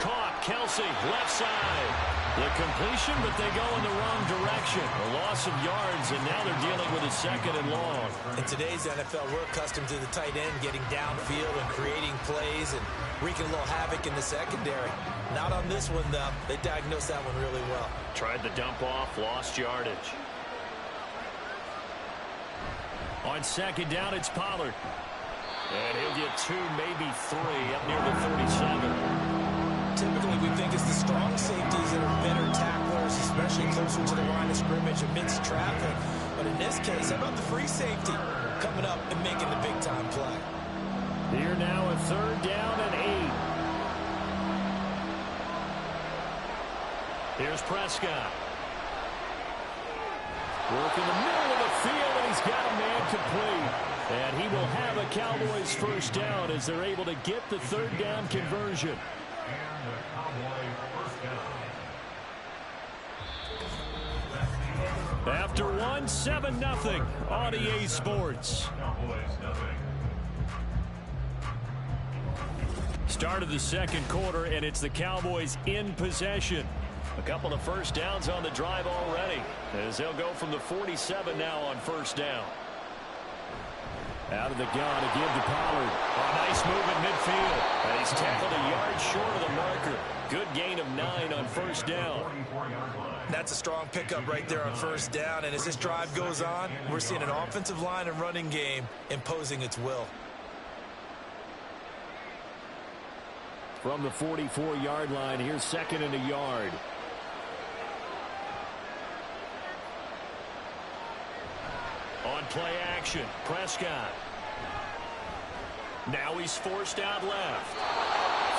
Caught. Kelsey, left side. The completion, but they go in the wrong direction. A loss of yards, and now they're dealing with a 2nd and long. In today's NFL, we're accustomed to the tight end getting downfield and creating plays and wreaking a little havoc in the secondary. Not on this one, though. They diagnosed that one really well. Tried the dump off, lost yardage. On second down, it's Pollard. And he'll get 2, maybe 3, up near the 37. Typically, we think it's the strong safeties that are better tacklers, especially closer to the line of scrimmage amidst traffic. But in this case, how about the free safety coming up and making the big-time play? Here now a 3rd down and 8. Here's Prescott. Work in the middle of the field, and he's got a man complete. And he will have a Cowboys first down as they're able to get the 3rd down conversion. And the Cowboy first down. After 1, 7-0 on EA Sports. Cowboys nothing. Start of the second quarter, and it's the Cowboys in possession. A couple of first downs on the drive already, as they'll go from the 47 now on first down. Out of the gun again to Pollard. A nice move in midfield. And he's tackled a yard short of the marker. Good gain of 9 on first down. That's a strong pickup right there on first down. And as this drive goes on, we're seeing an offensive line and running game imposing its will. From the 44-yard line, here's 2nd and a yard. On play action, Prescott. Now he's forced out left.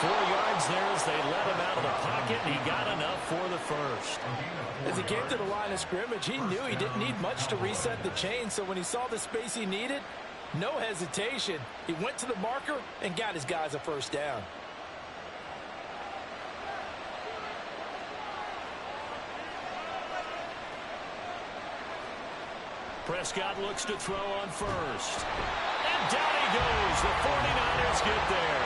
4 yards there as they let him out of the pocket, and he got enough for the first. As he came to the line of scrimmage, he knew he didn't need much to reset the chain, so when he saw the space he needed, no hesitation. He went to the marker and got his guys a first down. Prescott looks to throw on first. And down he goes. The 49ers get there.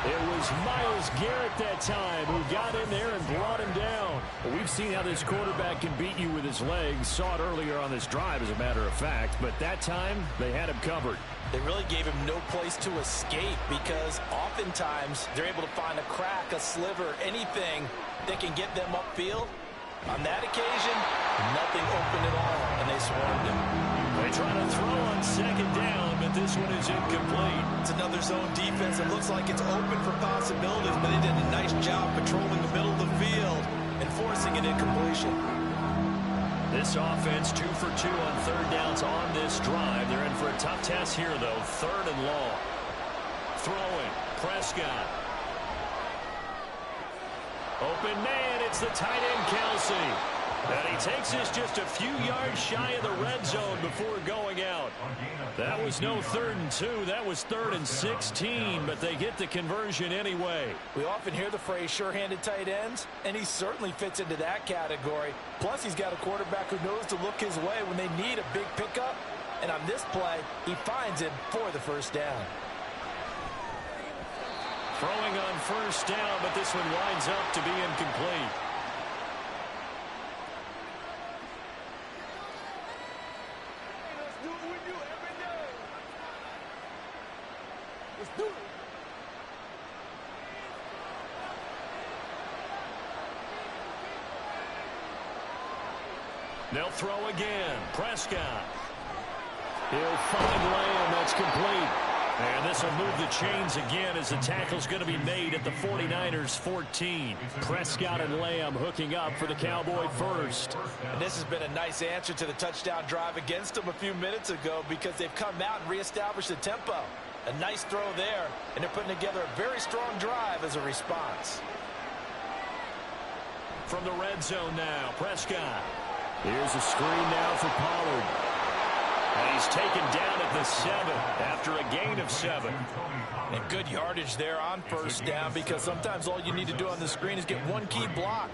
It was Myles Garrett that time who got in there and brought him down. Well, we've seen how this quarterback can beat you with his legs. Saw it earlier on this drive, as a matter of fact. But that time, they had him covered. They really gave him no place to escape because oftentimes they're able to find a crack, a sliver, anything that can get them upfield. On that occasion, nothing open at all, and they swarmed him. They try to throw on second down, but this one is incomplete. It's another zone defense. It looks like it's open for possibilities, but they did a nice job patrolling the middle of the field and forcing an incompletion. This offense 2 for 2 on third downs on this drive. They're in for a tough test here, though. 3rd and long. Throwing, Prescott. Open man, it's the tight end, Kelsey. And he takes this just a few yards shy of the red zone before going out. That was no 3rd and 2. That was 3rd and 16, but they get the conversion anyway. We often hear the phrase sure-handed tight ends, and he certainly fits into that category. Plus, he's got a quarterback who knows to look his way when they need a big pickup. And on this play, he finds him for the first down. Throwing on first down, but this one winds up to be incomplete. They'll throw again. Prescott. He'll find Lamb. That's complete. And this will move the chains again as the tackle's going to be made at the 49ers 14. Prescott and Lamb hooking up for the Cowboy first. And this has been a nice answer to the touchdown drive against them a few minutes ago because they've come out and reestablished the tempo. A nice throw there, and they're putting together a very strong drive as a response. From the red zone now, Prescott. Here's a screen now for Pollard. And he's taken down at the 7 after a gain of 7. And good yardage there on first down because sometimes all you need to do on the screen is get one key block.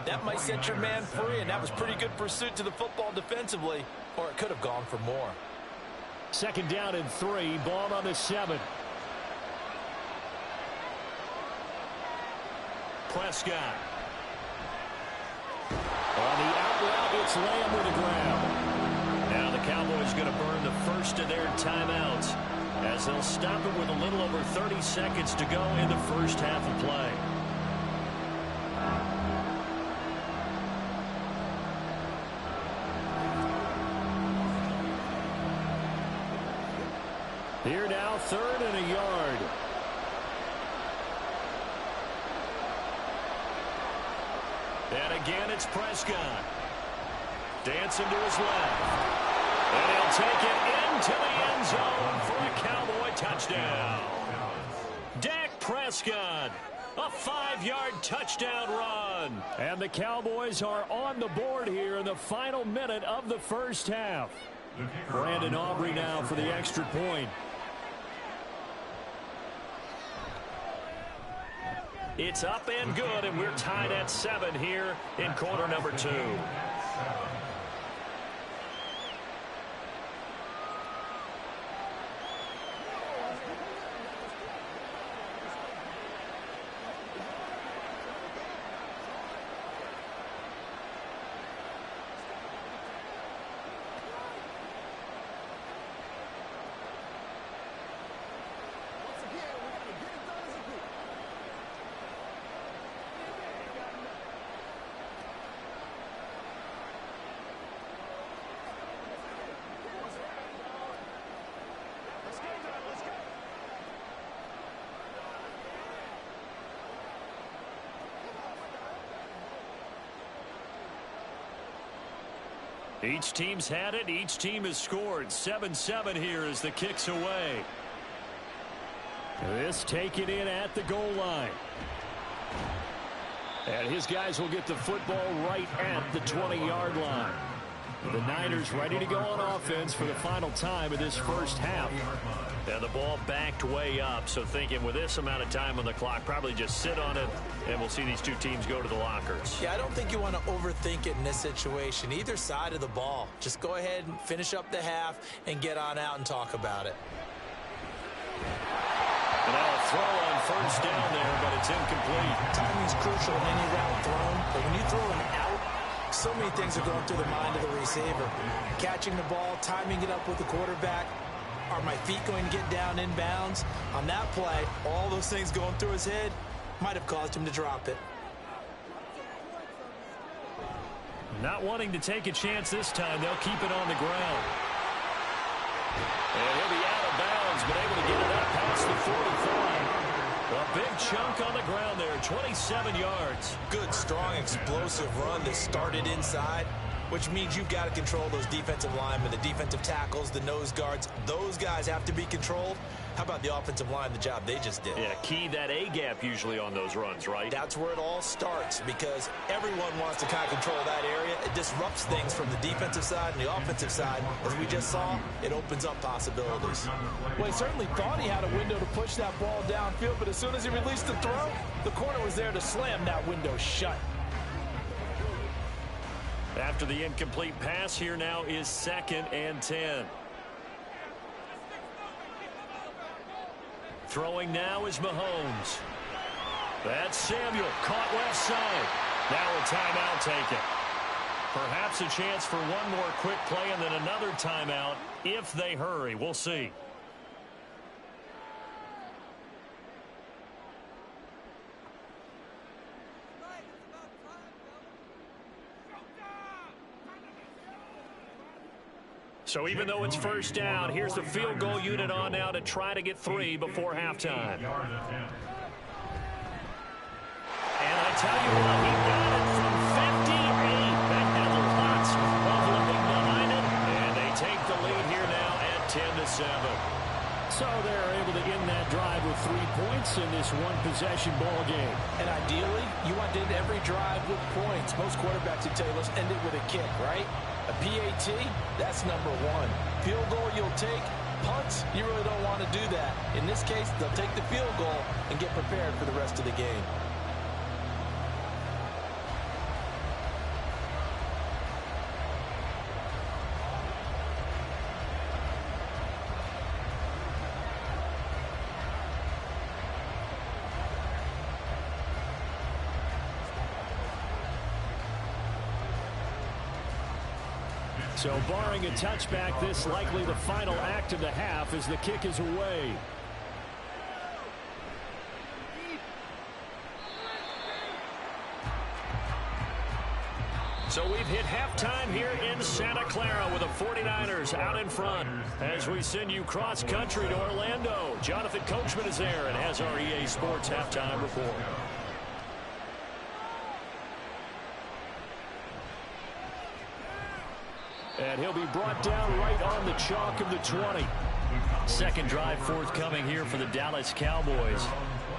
That might set your man free, and that was pretty good pursuit to the football defensively, or it could have gone for more. 2nd down and 3, ball on the 7. Prescott. On the out route, it's Lamb with a grab. Now the Cowboys going to burn the first of their timeouts as they'll stop it with a little over 30 seconds to go in the first half of play. Here now, 3rd and a yard. And again, it's Prescott. Dancing to his left. And he'll take it into the end zone for a Cowboy touchdown. Dak Prescott, a 5-yard touchdown run. And the Cowboys are on the board here in the final minute of the first half. Brandon Aubrey now for the extra point. It's up and good, and we're tied at 7 here in quarter number 2. Each team's had it. Each team has scored. 7-7 here as the kick's away. This taken in at the goal line. And his guys will get the football right at the 20-yard line. The Niners ready to go on offense for the final time of this first half. And the ball backed way up, so thinking with this amount of time on the clock, probably just sit on it, and we'll see these two teams go to the lockers. Yeah, I don't think you want to overthink it in this situation. Either side of the ball. Just go ahead and finish up the half and get on out and talk about it. And now a throw on first down there, but it's incomplete. Timing's crucial in any route thrown, but when you throw an out, so many things are going through the mind of the receiver. Catching the ball, timing it up with the quarterback. Are my feet going to get down in bounds? On that play, all those things going through his head might have caused him to drop it. Not wanting to take a chance this time, they'll keep it on the ground. And he'll be out of bounds, but able to get it up past the 45. A big chunk on the ground there, 27 yards. Good, strong, explosive run that started inside, which means you've got to control those defensive linemen, the defensive tackles, the nose guards. Those guys have to be controlled. How about the offensive line, the job they just did? Yeah, key that A-gap usually on those runs, right? That's where it all starts because everyone wants to kind of control that area. It disrupts things from the defensive side and the offensive side. As we just saw, it opens up possibilities. Well, he certainly thought he had a window to push that ball downfield, but as soon as he released the throw, the corner was there to slam that window shut. After the incomplete pass, here now is 2nd and 10. Throwing now is Mahomes. That's Samuel, caught left side. Now a timeout taken. Perhaps a chance for one more quick play and then another timeout if they hurry. We'll see. So even though it's first down, here's the field goal unit on now to try to get 3 before halftime. And I tell you what, he got it from 58. That had lots of living behind it. And they take the lead here now at 10-7. So they're able to end that drive with 3 points in this one-possession ball game. And ideally, you want to end every drive with points. Most quarterbacks would tell you, let's end it with a kick, right? A PAT, that's number 1. Field goal you'll take. Punts, you really don't want to do that. In this case, they'll take the field goal and get prepared for the rest of the game. So barring a touchback, this likely the final act of the half as the kick is away. So we've hit halftime here in Santa Clara with the 49ers out in front. As we send you cross-country to Orlando, Jonathan Coachman is there and has our EA Sports halftime report. And he'll be brought down right on the chalk of the 20. Second drive forthcoming here for the Dallas Cowboys.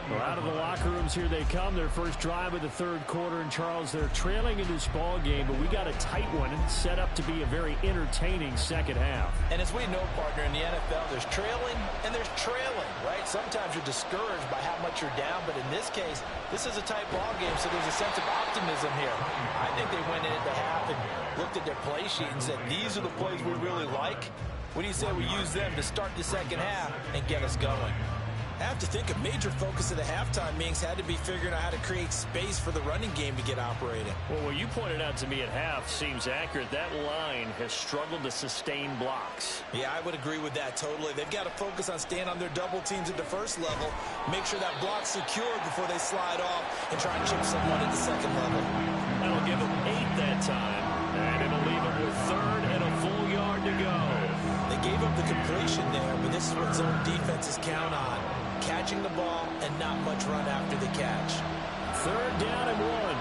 Well, out of the locker rooms here they come. Their first drive of the third quarter. And, Charles, they're trailing in this ball game, but we got a tight one set up to be a very entertaining second half. And as we know, partner, in the NFL, there's trailing and there's trailing, right? Sometimes you're discouraged by how much you're down, but in this case, this is a tight ball game, so there's a sense of optimism here. I think they went in at the half and looked at their play sheet and said, these are the plays we really like. What do you say we use them to start the second half and get us going? I have to think a major focus of the halftime meetings had to be figuring out how to create space for the running game to get operating. Well, what you pointed out to me at half seems accurate. That line has struggled to sustain blocks. Yeah, I would agree with that totally. They've got to focus on staying on their double teams at the first level, make sure that block's secure before they slide off and try and chip someone at the second level. That'll give them 8 that time, and it'll leave them with 3rd and a full yard to go. They gave up the completion there, but this is what zone defenses count on. Catching the ball and not much run after the catch. 3rd down and 1.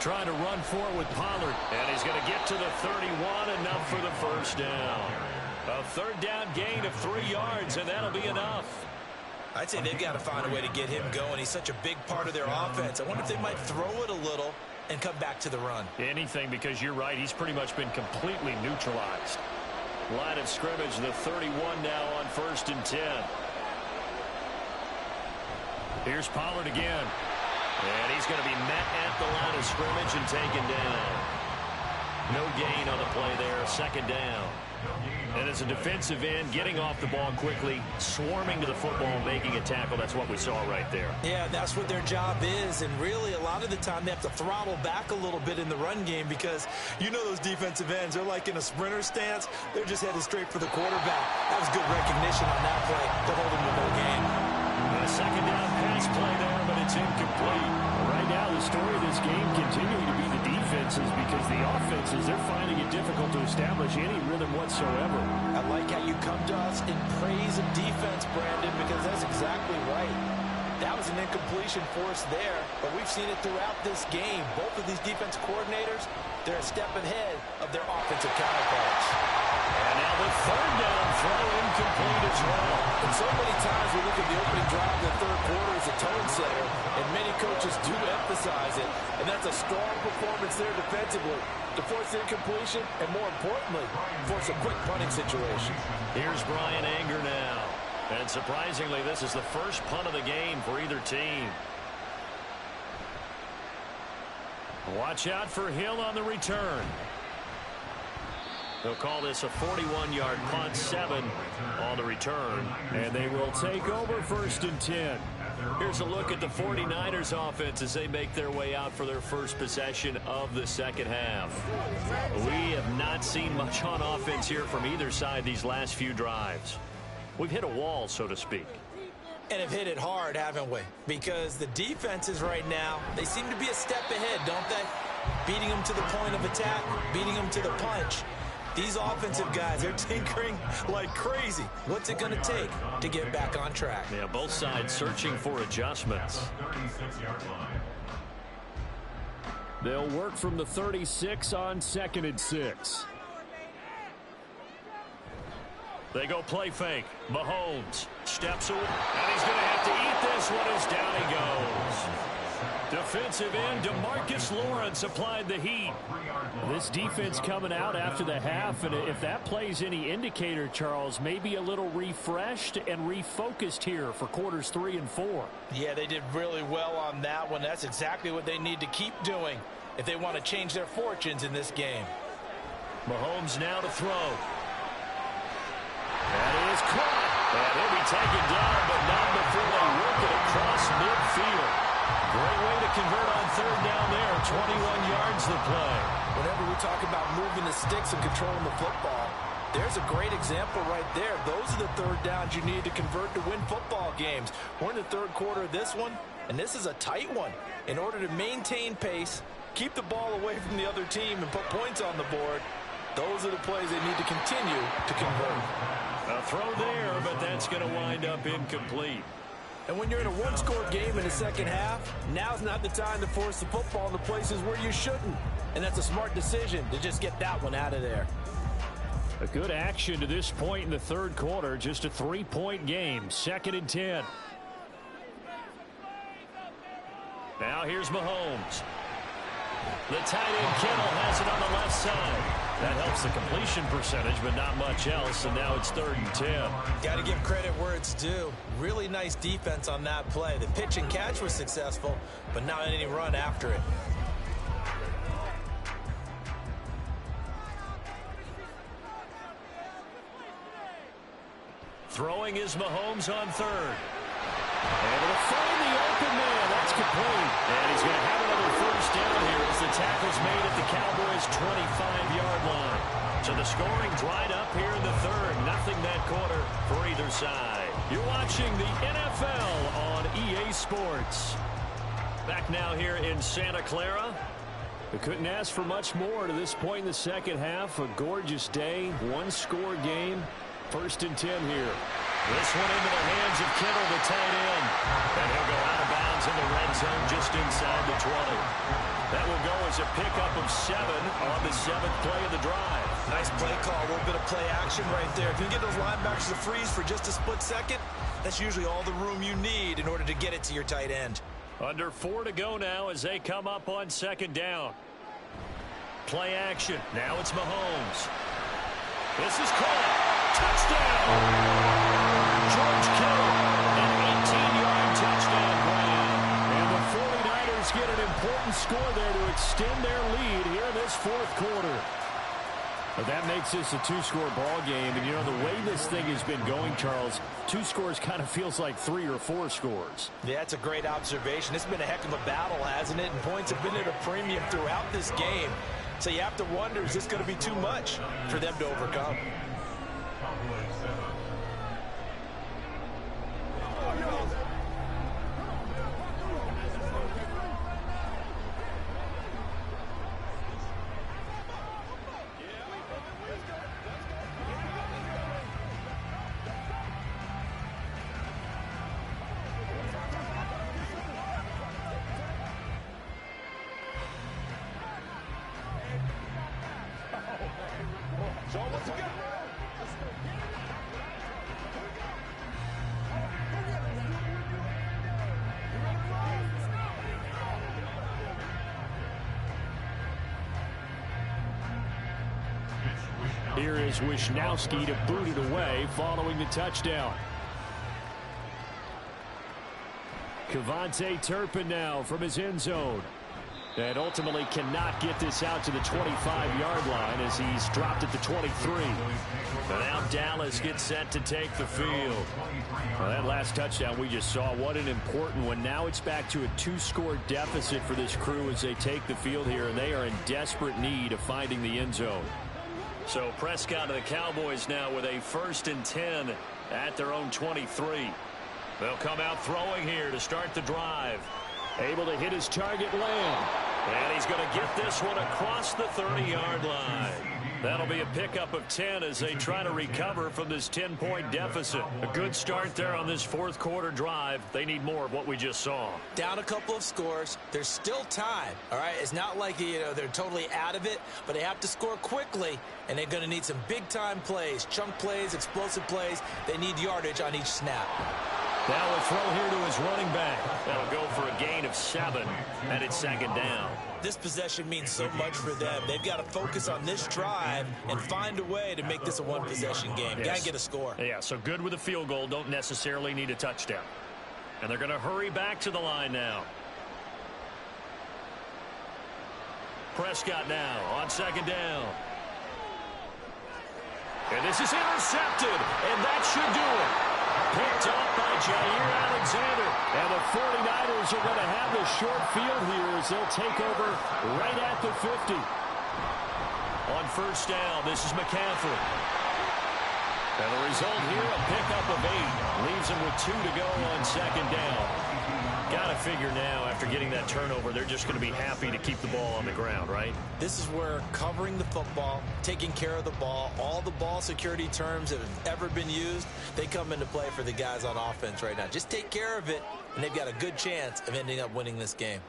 Trying to run for it with Pollard. And he's going to get to the 31, enough for the first down. A 3rd down gain of 3 yards, and that'll be enough. I'd say they've got to find a way to get him going. He's such a big part of their offense. I wonder if they might throw it a little and come back to the run. Anything, because you're right. He's pretty much been completely neutralized. Line of scrimmage, the 31 now on 1st and 10. Here's Pollard again. And he's going to be met at the line of scrimmage and taken down. No gain on the play there, 2nd down. And as a defensive end, getting off the ball quickly, swarming to the football, making a tackle, that's what we saw right there. Yeah, that's what their job is, and really a lot of the time they have to throttle back a little bit in the run game because you know those defensive ends, they're like in a sprinter stance, they're just headed straight for the quarterback. That was good recognition on that play to hold him to no gain. A 2nd down pass play there, but it's incomplete. Right now, the story of this game continuing to be the defenses because the offenses, they're finding it difficult to establish any rhythm whatsoever. I like how you come to us in praise of defense, Brandon, because that's exactly right. That was an incompletion forced there, but we've seen it throughout this game. Both of these defense coordinators, they're a step ahead of their offensive counterparts. And now the third down throw incomplete as well. And so many times we look at the opening drive of the third quarter as a tone setter, and many coaches do emphasize it. And that's a strong performance there defensively to force incompletion and, more importantly, force a quick punting situation. Here's Brian Anger now. And surprisingly, this is the first punt of the game for either team. Watch out for Hill on the return. They'll call this a 41-yard punt, 7 on the return. And they will take over 1st and 10. Here's a look at the 49ers offense as they make their way out for their first possession of the second half. We have not seen much on offense here from either side these last few drives. We've hit a wall, so to speak. And have hit it hard, haven't we? Because the defenses right now, they seem to be a step ahead, don't they? Beating them to the point of attack, beating them to the punch. These offensive guys, they're tinkering like crazy. What's it going to take to get back on track? Yeah, both sides searching for adjustments. They'll work from the 36 on 2nd and 6. They go play fake. Mahomes steps away, and he's going to have to eat this one as down he goes. Defensive end DeMarcus Lawrence applied the heat. This defense coming out after the half, and if that plays any indicator, Charles, maybe a little refreshed and refocused here for quarters 3 and 4. Yeah, they did really well on that one. That's exactly what they need to keep doing if they want to change their fortunes in this game. Mahomes now to throw. That is caught. And he'll be taken down, but not before they work it across midfield. Great way to convert on 3rd down there. 21 yards the play. Whenever we talk about moving the sticks and controlling the football, there's a great example right there. Those are the 3rd downs you need to convert to win football games. We're in the 3rd quarter of this one, and this is a tight one. In order to maintain pace, keep the ball away from the other team, and put points on the board, those are the plays they need to continue to convert. A throw there, but that's going to wind up incomplete. And when you're in a one-score game in the second half, now's not the time to force the football in the places where you shouldn't. And that's a smart decision to just get that one out of there. A good action to this point in the 3rd quarter. Just a 3-point game. 2nd and 10. Now here's Mahomes. The tight end Kittle has it on the left side. That helps the completion percentage, but not much else, and now it's 3rd and 10. Got to give credit where it's due. Really nice defense on that play. The pitch and catch was successful, but not any run after it. Throwing is Mahomes on 3rd. Able to find the open man. That's complete. And he's going to have another 1st down here as the tackle's made at the Cowboys' 25-yard line. So the scoring dried up here in the 3rd. Nothing that quarter for either side. You're watching the NFL on EA Sports. Back now here in Santa Clara. We couldn't ask for much more to this point in the second half. A gorgeous day, one-score game. 1st and 10 here. This one into the hands of Kittle, the tight end. And he'll go out of bounds in the red zone just inside the 20. That will go as a pickup of 7 on the 7th play of the drive. Nice play call, a little bit of play action right there. If you can get those linebackers to freeze for just a split second, that's usually all the room you need in order to get it to your tight end. Under 4 to go now as they come up on 2nd down. Play action. Now it's Mahomes. This is caught. Touchdown! George Kittle, an 18-yard touchdown grab. And the 49ers get an important score there to extend their lead here in this 4th quarter. But that makes this a 2-score ball game. And, you know, the way this thing has been going, Charles, 2 scores kind of feels like 3 or 4 scores. Yeah, that's a great observation. It's been a heck of a battle, hasn't it? And points have been at a premium throughout this game. So you have to wonder, is this going to be too much for them to overcome? Here is Wisnowski to boot it away following the touchdown. Kevontae Turpin now from his end zone. And ultimately cannot get this out to the 25-yard line as he's dropped at the 23. And now Dallas gets set to take the field. Well, that last touchdown we just saw, what an important one. Now it's back to a 2-score deficit for this crew as they take the field here, and they are in desperate need of finding the end zone. So Prescott and the Cowboys now with a 1st and 10 at their own 23. They'll come out throwing here to start the drive. Able to hit his target land. And he's going to get this one across the 30-yard line. That'll be a pickup of 10 as they try to recover from this 10-point deficit. A good start there on this fourth quarter drive. They need more of what we just saw. Down a couple of scores. There's still time. All right, it's not like they're totally out of it, but they have to score quickly, and they're going to need some big-time plays, chunk plays, explosive plays. They need yardage on each snap. Now a throw here to his running back. That'll go for a gain of 7, and it's 2nd down. This possession means so much for them. They've got to focus on this drive and find a way to make this a one-possession game. Yes. Got to get a score. Yeah, so good with a field goal. Don't necessarily need a touchdown. And they're going to hurry back to the line now. Prescott now on 2nd down. And this is intercepted, and that should do it. Picked up by Jair Alexander. And the 49ers are going to have the short field here as they'll take over right at the 50. On 1st down, this is McCaffrey. And the result here, a pickup of 8. Leaves him with 2 to go on 2nd down. Got to figure now, after getting that turnover, they're just going to be happy to keep the ball on the ground, right? This is where covering the football, taking care of the ball, all the ball security terms that have ever been used, they come into play for the guys on offense right now. Just take care of it, and they've got a good chance of ending up winning this game.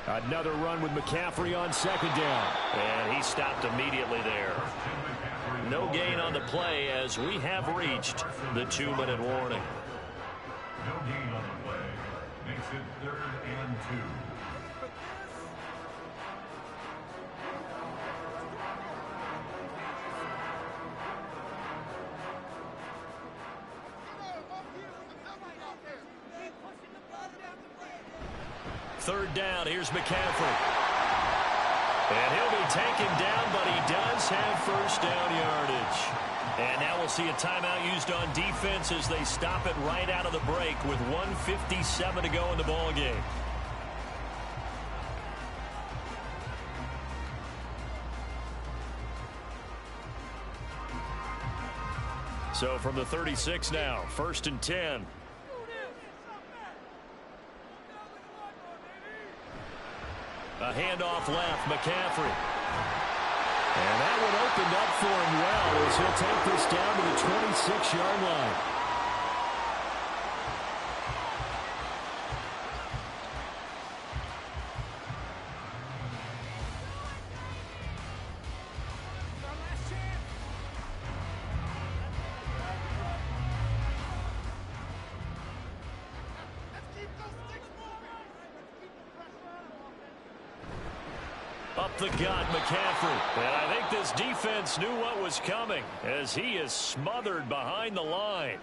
Another run with McCaffrey on 2nd down. And he stopped immediately there. No gain on the play as we have reached the 2-minute warning. No gain on the play. Makes it 3rd and 2. Third down, here's McCaffrey. And he'll be taken down, but he does have 1st down yardage. And now we'll see a timeout used on defense as they stop it right out of the break with 1:57 to go in the ball game. So from the 36 now, 1st and 10. A handoff left, McCaffrey. And that one opened up for him well as he'll take this down to the 26-yard line. Up the gut, McCaffrey. And I think this defense knew what was coming as he is smothered behind the line.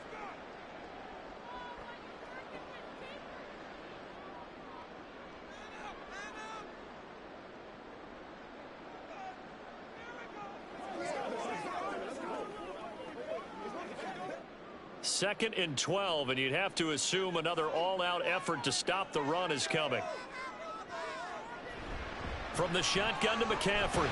Second and 12, and you'd have to assume another all-out effort to stop the run is coming. From the shotgun to McCaffrey.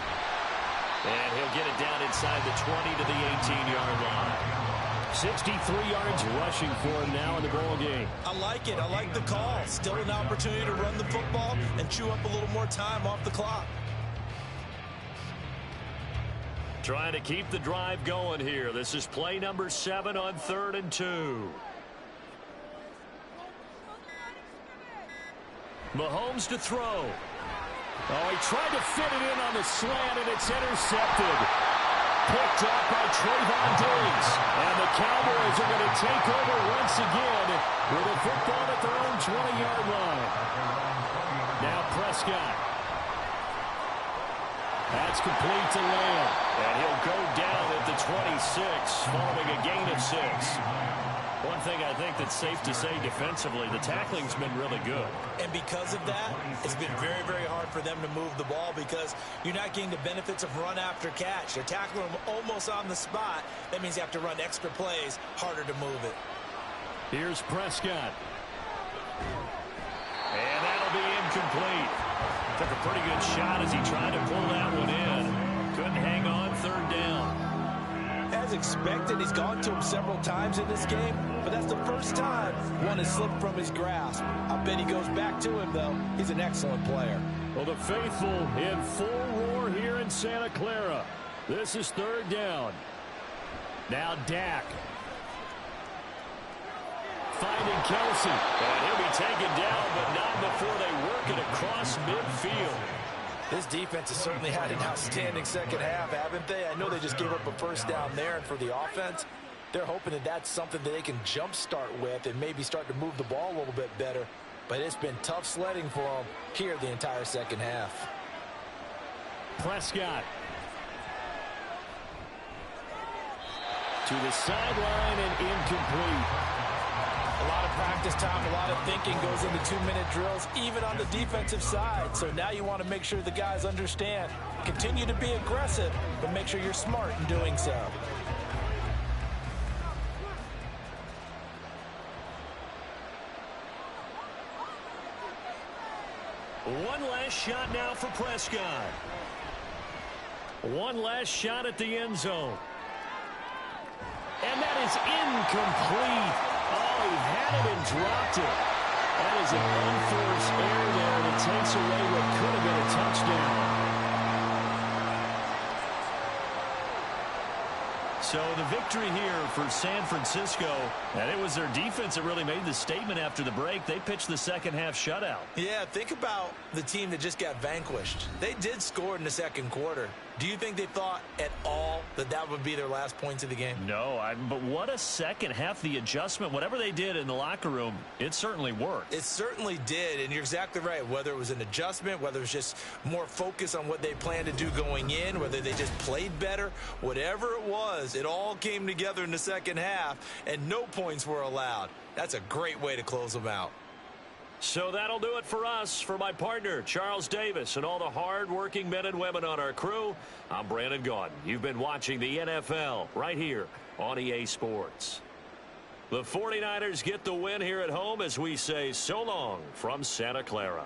And he'll get it down inside the 20 to the 18-yard line. 63 yards rushing for him now in the ball game. I like it. I like the call. Still an opportunity to run the football and chew up a little more time off the clock. Trying to keep the drive going here. This is play number 7 on 3rd and 2. Mahomes to throw. Oh, he tried to fit it in on the slant, and it's intercepted. Picked up by Trayvon Diggs. And the Cowboys are going to take over once again with a football at their own 20-yard line. Now Prescott. That's complete to Lamb. And he'll go down at the 26 following a gain of 6. One thing I think that's safe to say defensively, the tackling's been really good. And because of that, it's been very, very hard for them to move the ball because you're not getting the benefits of run after catch. They're tackling them almost on the spot. That means you have to run extra plays, harder to move it. Here's Prescott. And that'll be incomplete. Took a pretty good shot as he tried to pull that one in. Couldn't hang on, third down. As expected, he's gone to him several times in this game, but that's the first time one has slipped from his grasp. I bet he goes back to him, though. He's an excellent player. Well, the faithful in full roar here in Santa Clara. This is third down. Now Dak. Finding Kelsey. And he'll be taken down, but not before they work it across midfield. This defense has certainly had an outstanding second half, haven't they? I know they just gave up a first down there, and for the offense, they're hoping that that's something that they can jumpstart with and maybe start to move the ball a little bit better. But it's been tough sledding for them here the entire second half. Prescott. To the sideline and incomplete. A lot of practice time, a lot of thinking goes into 2-minute drills, even on the defensive side. So now you want to make sure the guys understand. Continue to be aggressive, but make sure you're smart in doing so. One last shot now for Prescott. One last shot at the end zone. And that is incomplete. Oh, he had it and dropped it. That is an unforced error there, and it takes away what could have been a touchdown. So the victory here for San Francisco, and it was their defense that really made the statement after the break. They pitched the second half shutout. Yeah, think about the team that just got vanquished. They did score in the second quarter. Do you think they thought at all that that would be their last points of the game? No, but what a second half. The adjustment, whatever they did in the locker room, it certainly worked. It certainly did, and you're exactly right. Whether it was an adjustment, whether it was just more focus on what they planned to do going in, whether they just played better, whatever it was, it all came together in the second half, and no points were allowed. That's a great way to close them out. So that'll do it for us. For my partner, Charles Davis, and all the hard-working men and women on our crew, I'm Brandon Gaudin. You've been watching the NFL right here on EA Sports. The 49ers get the win here at home as we say so long from Santa Clara.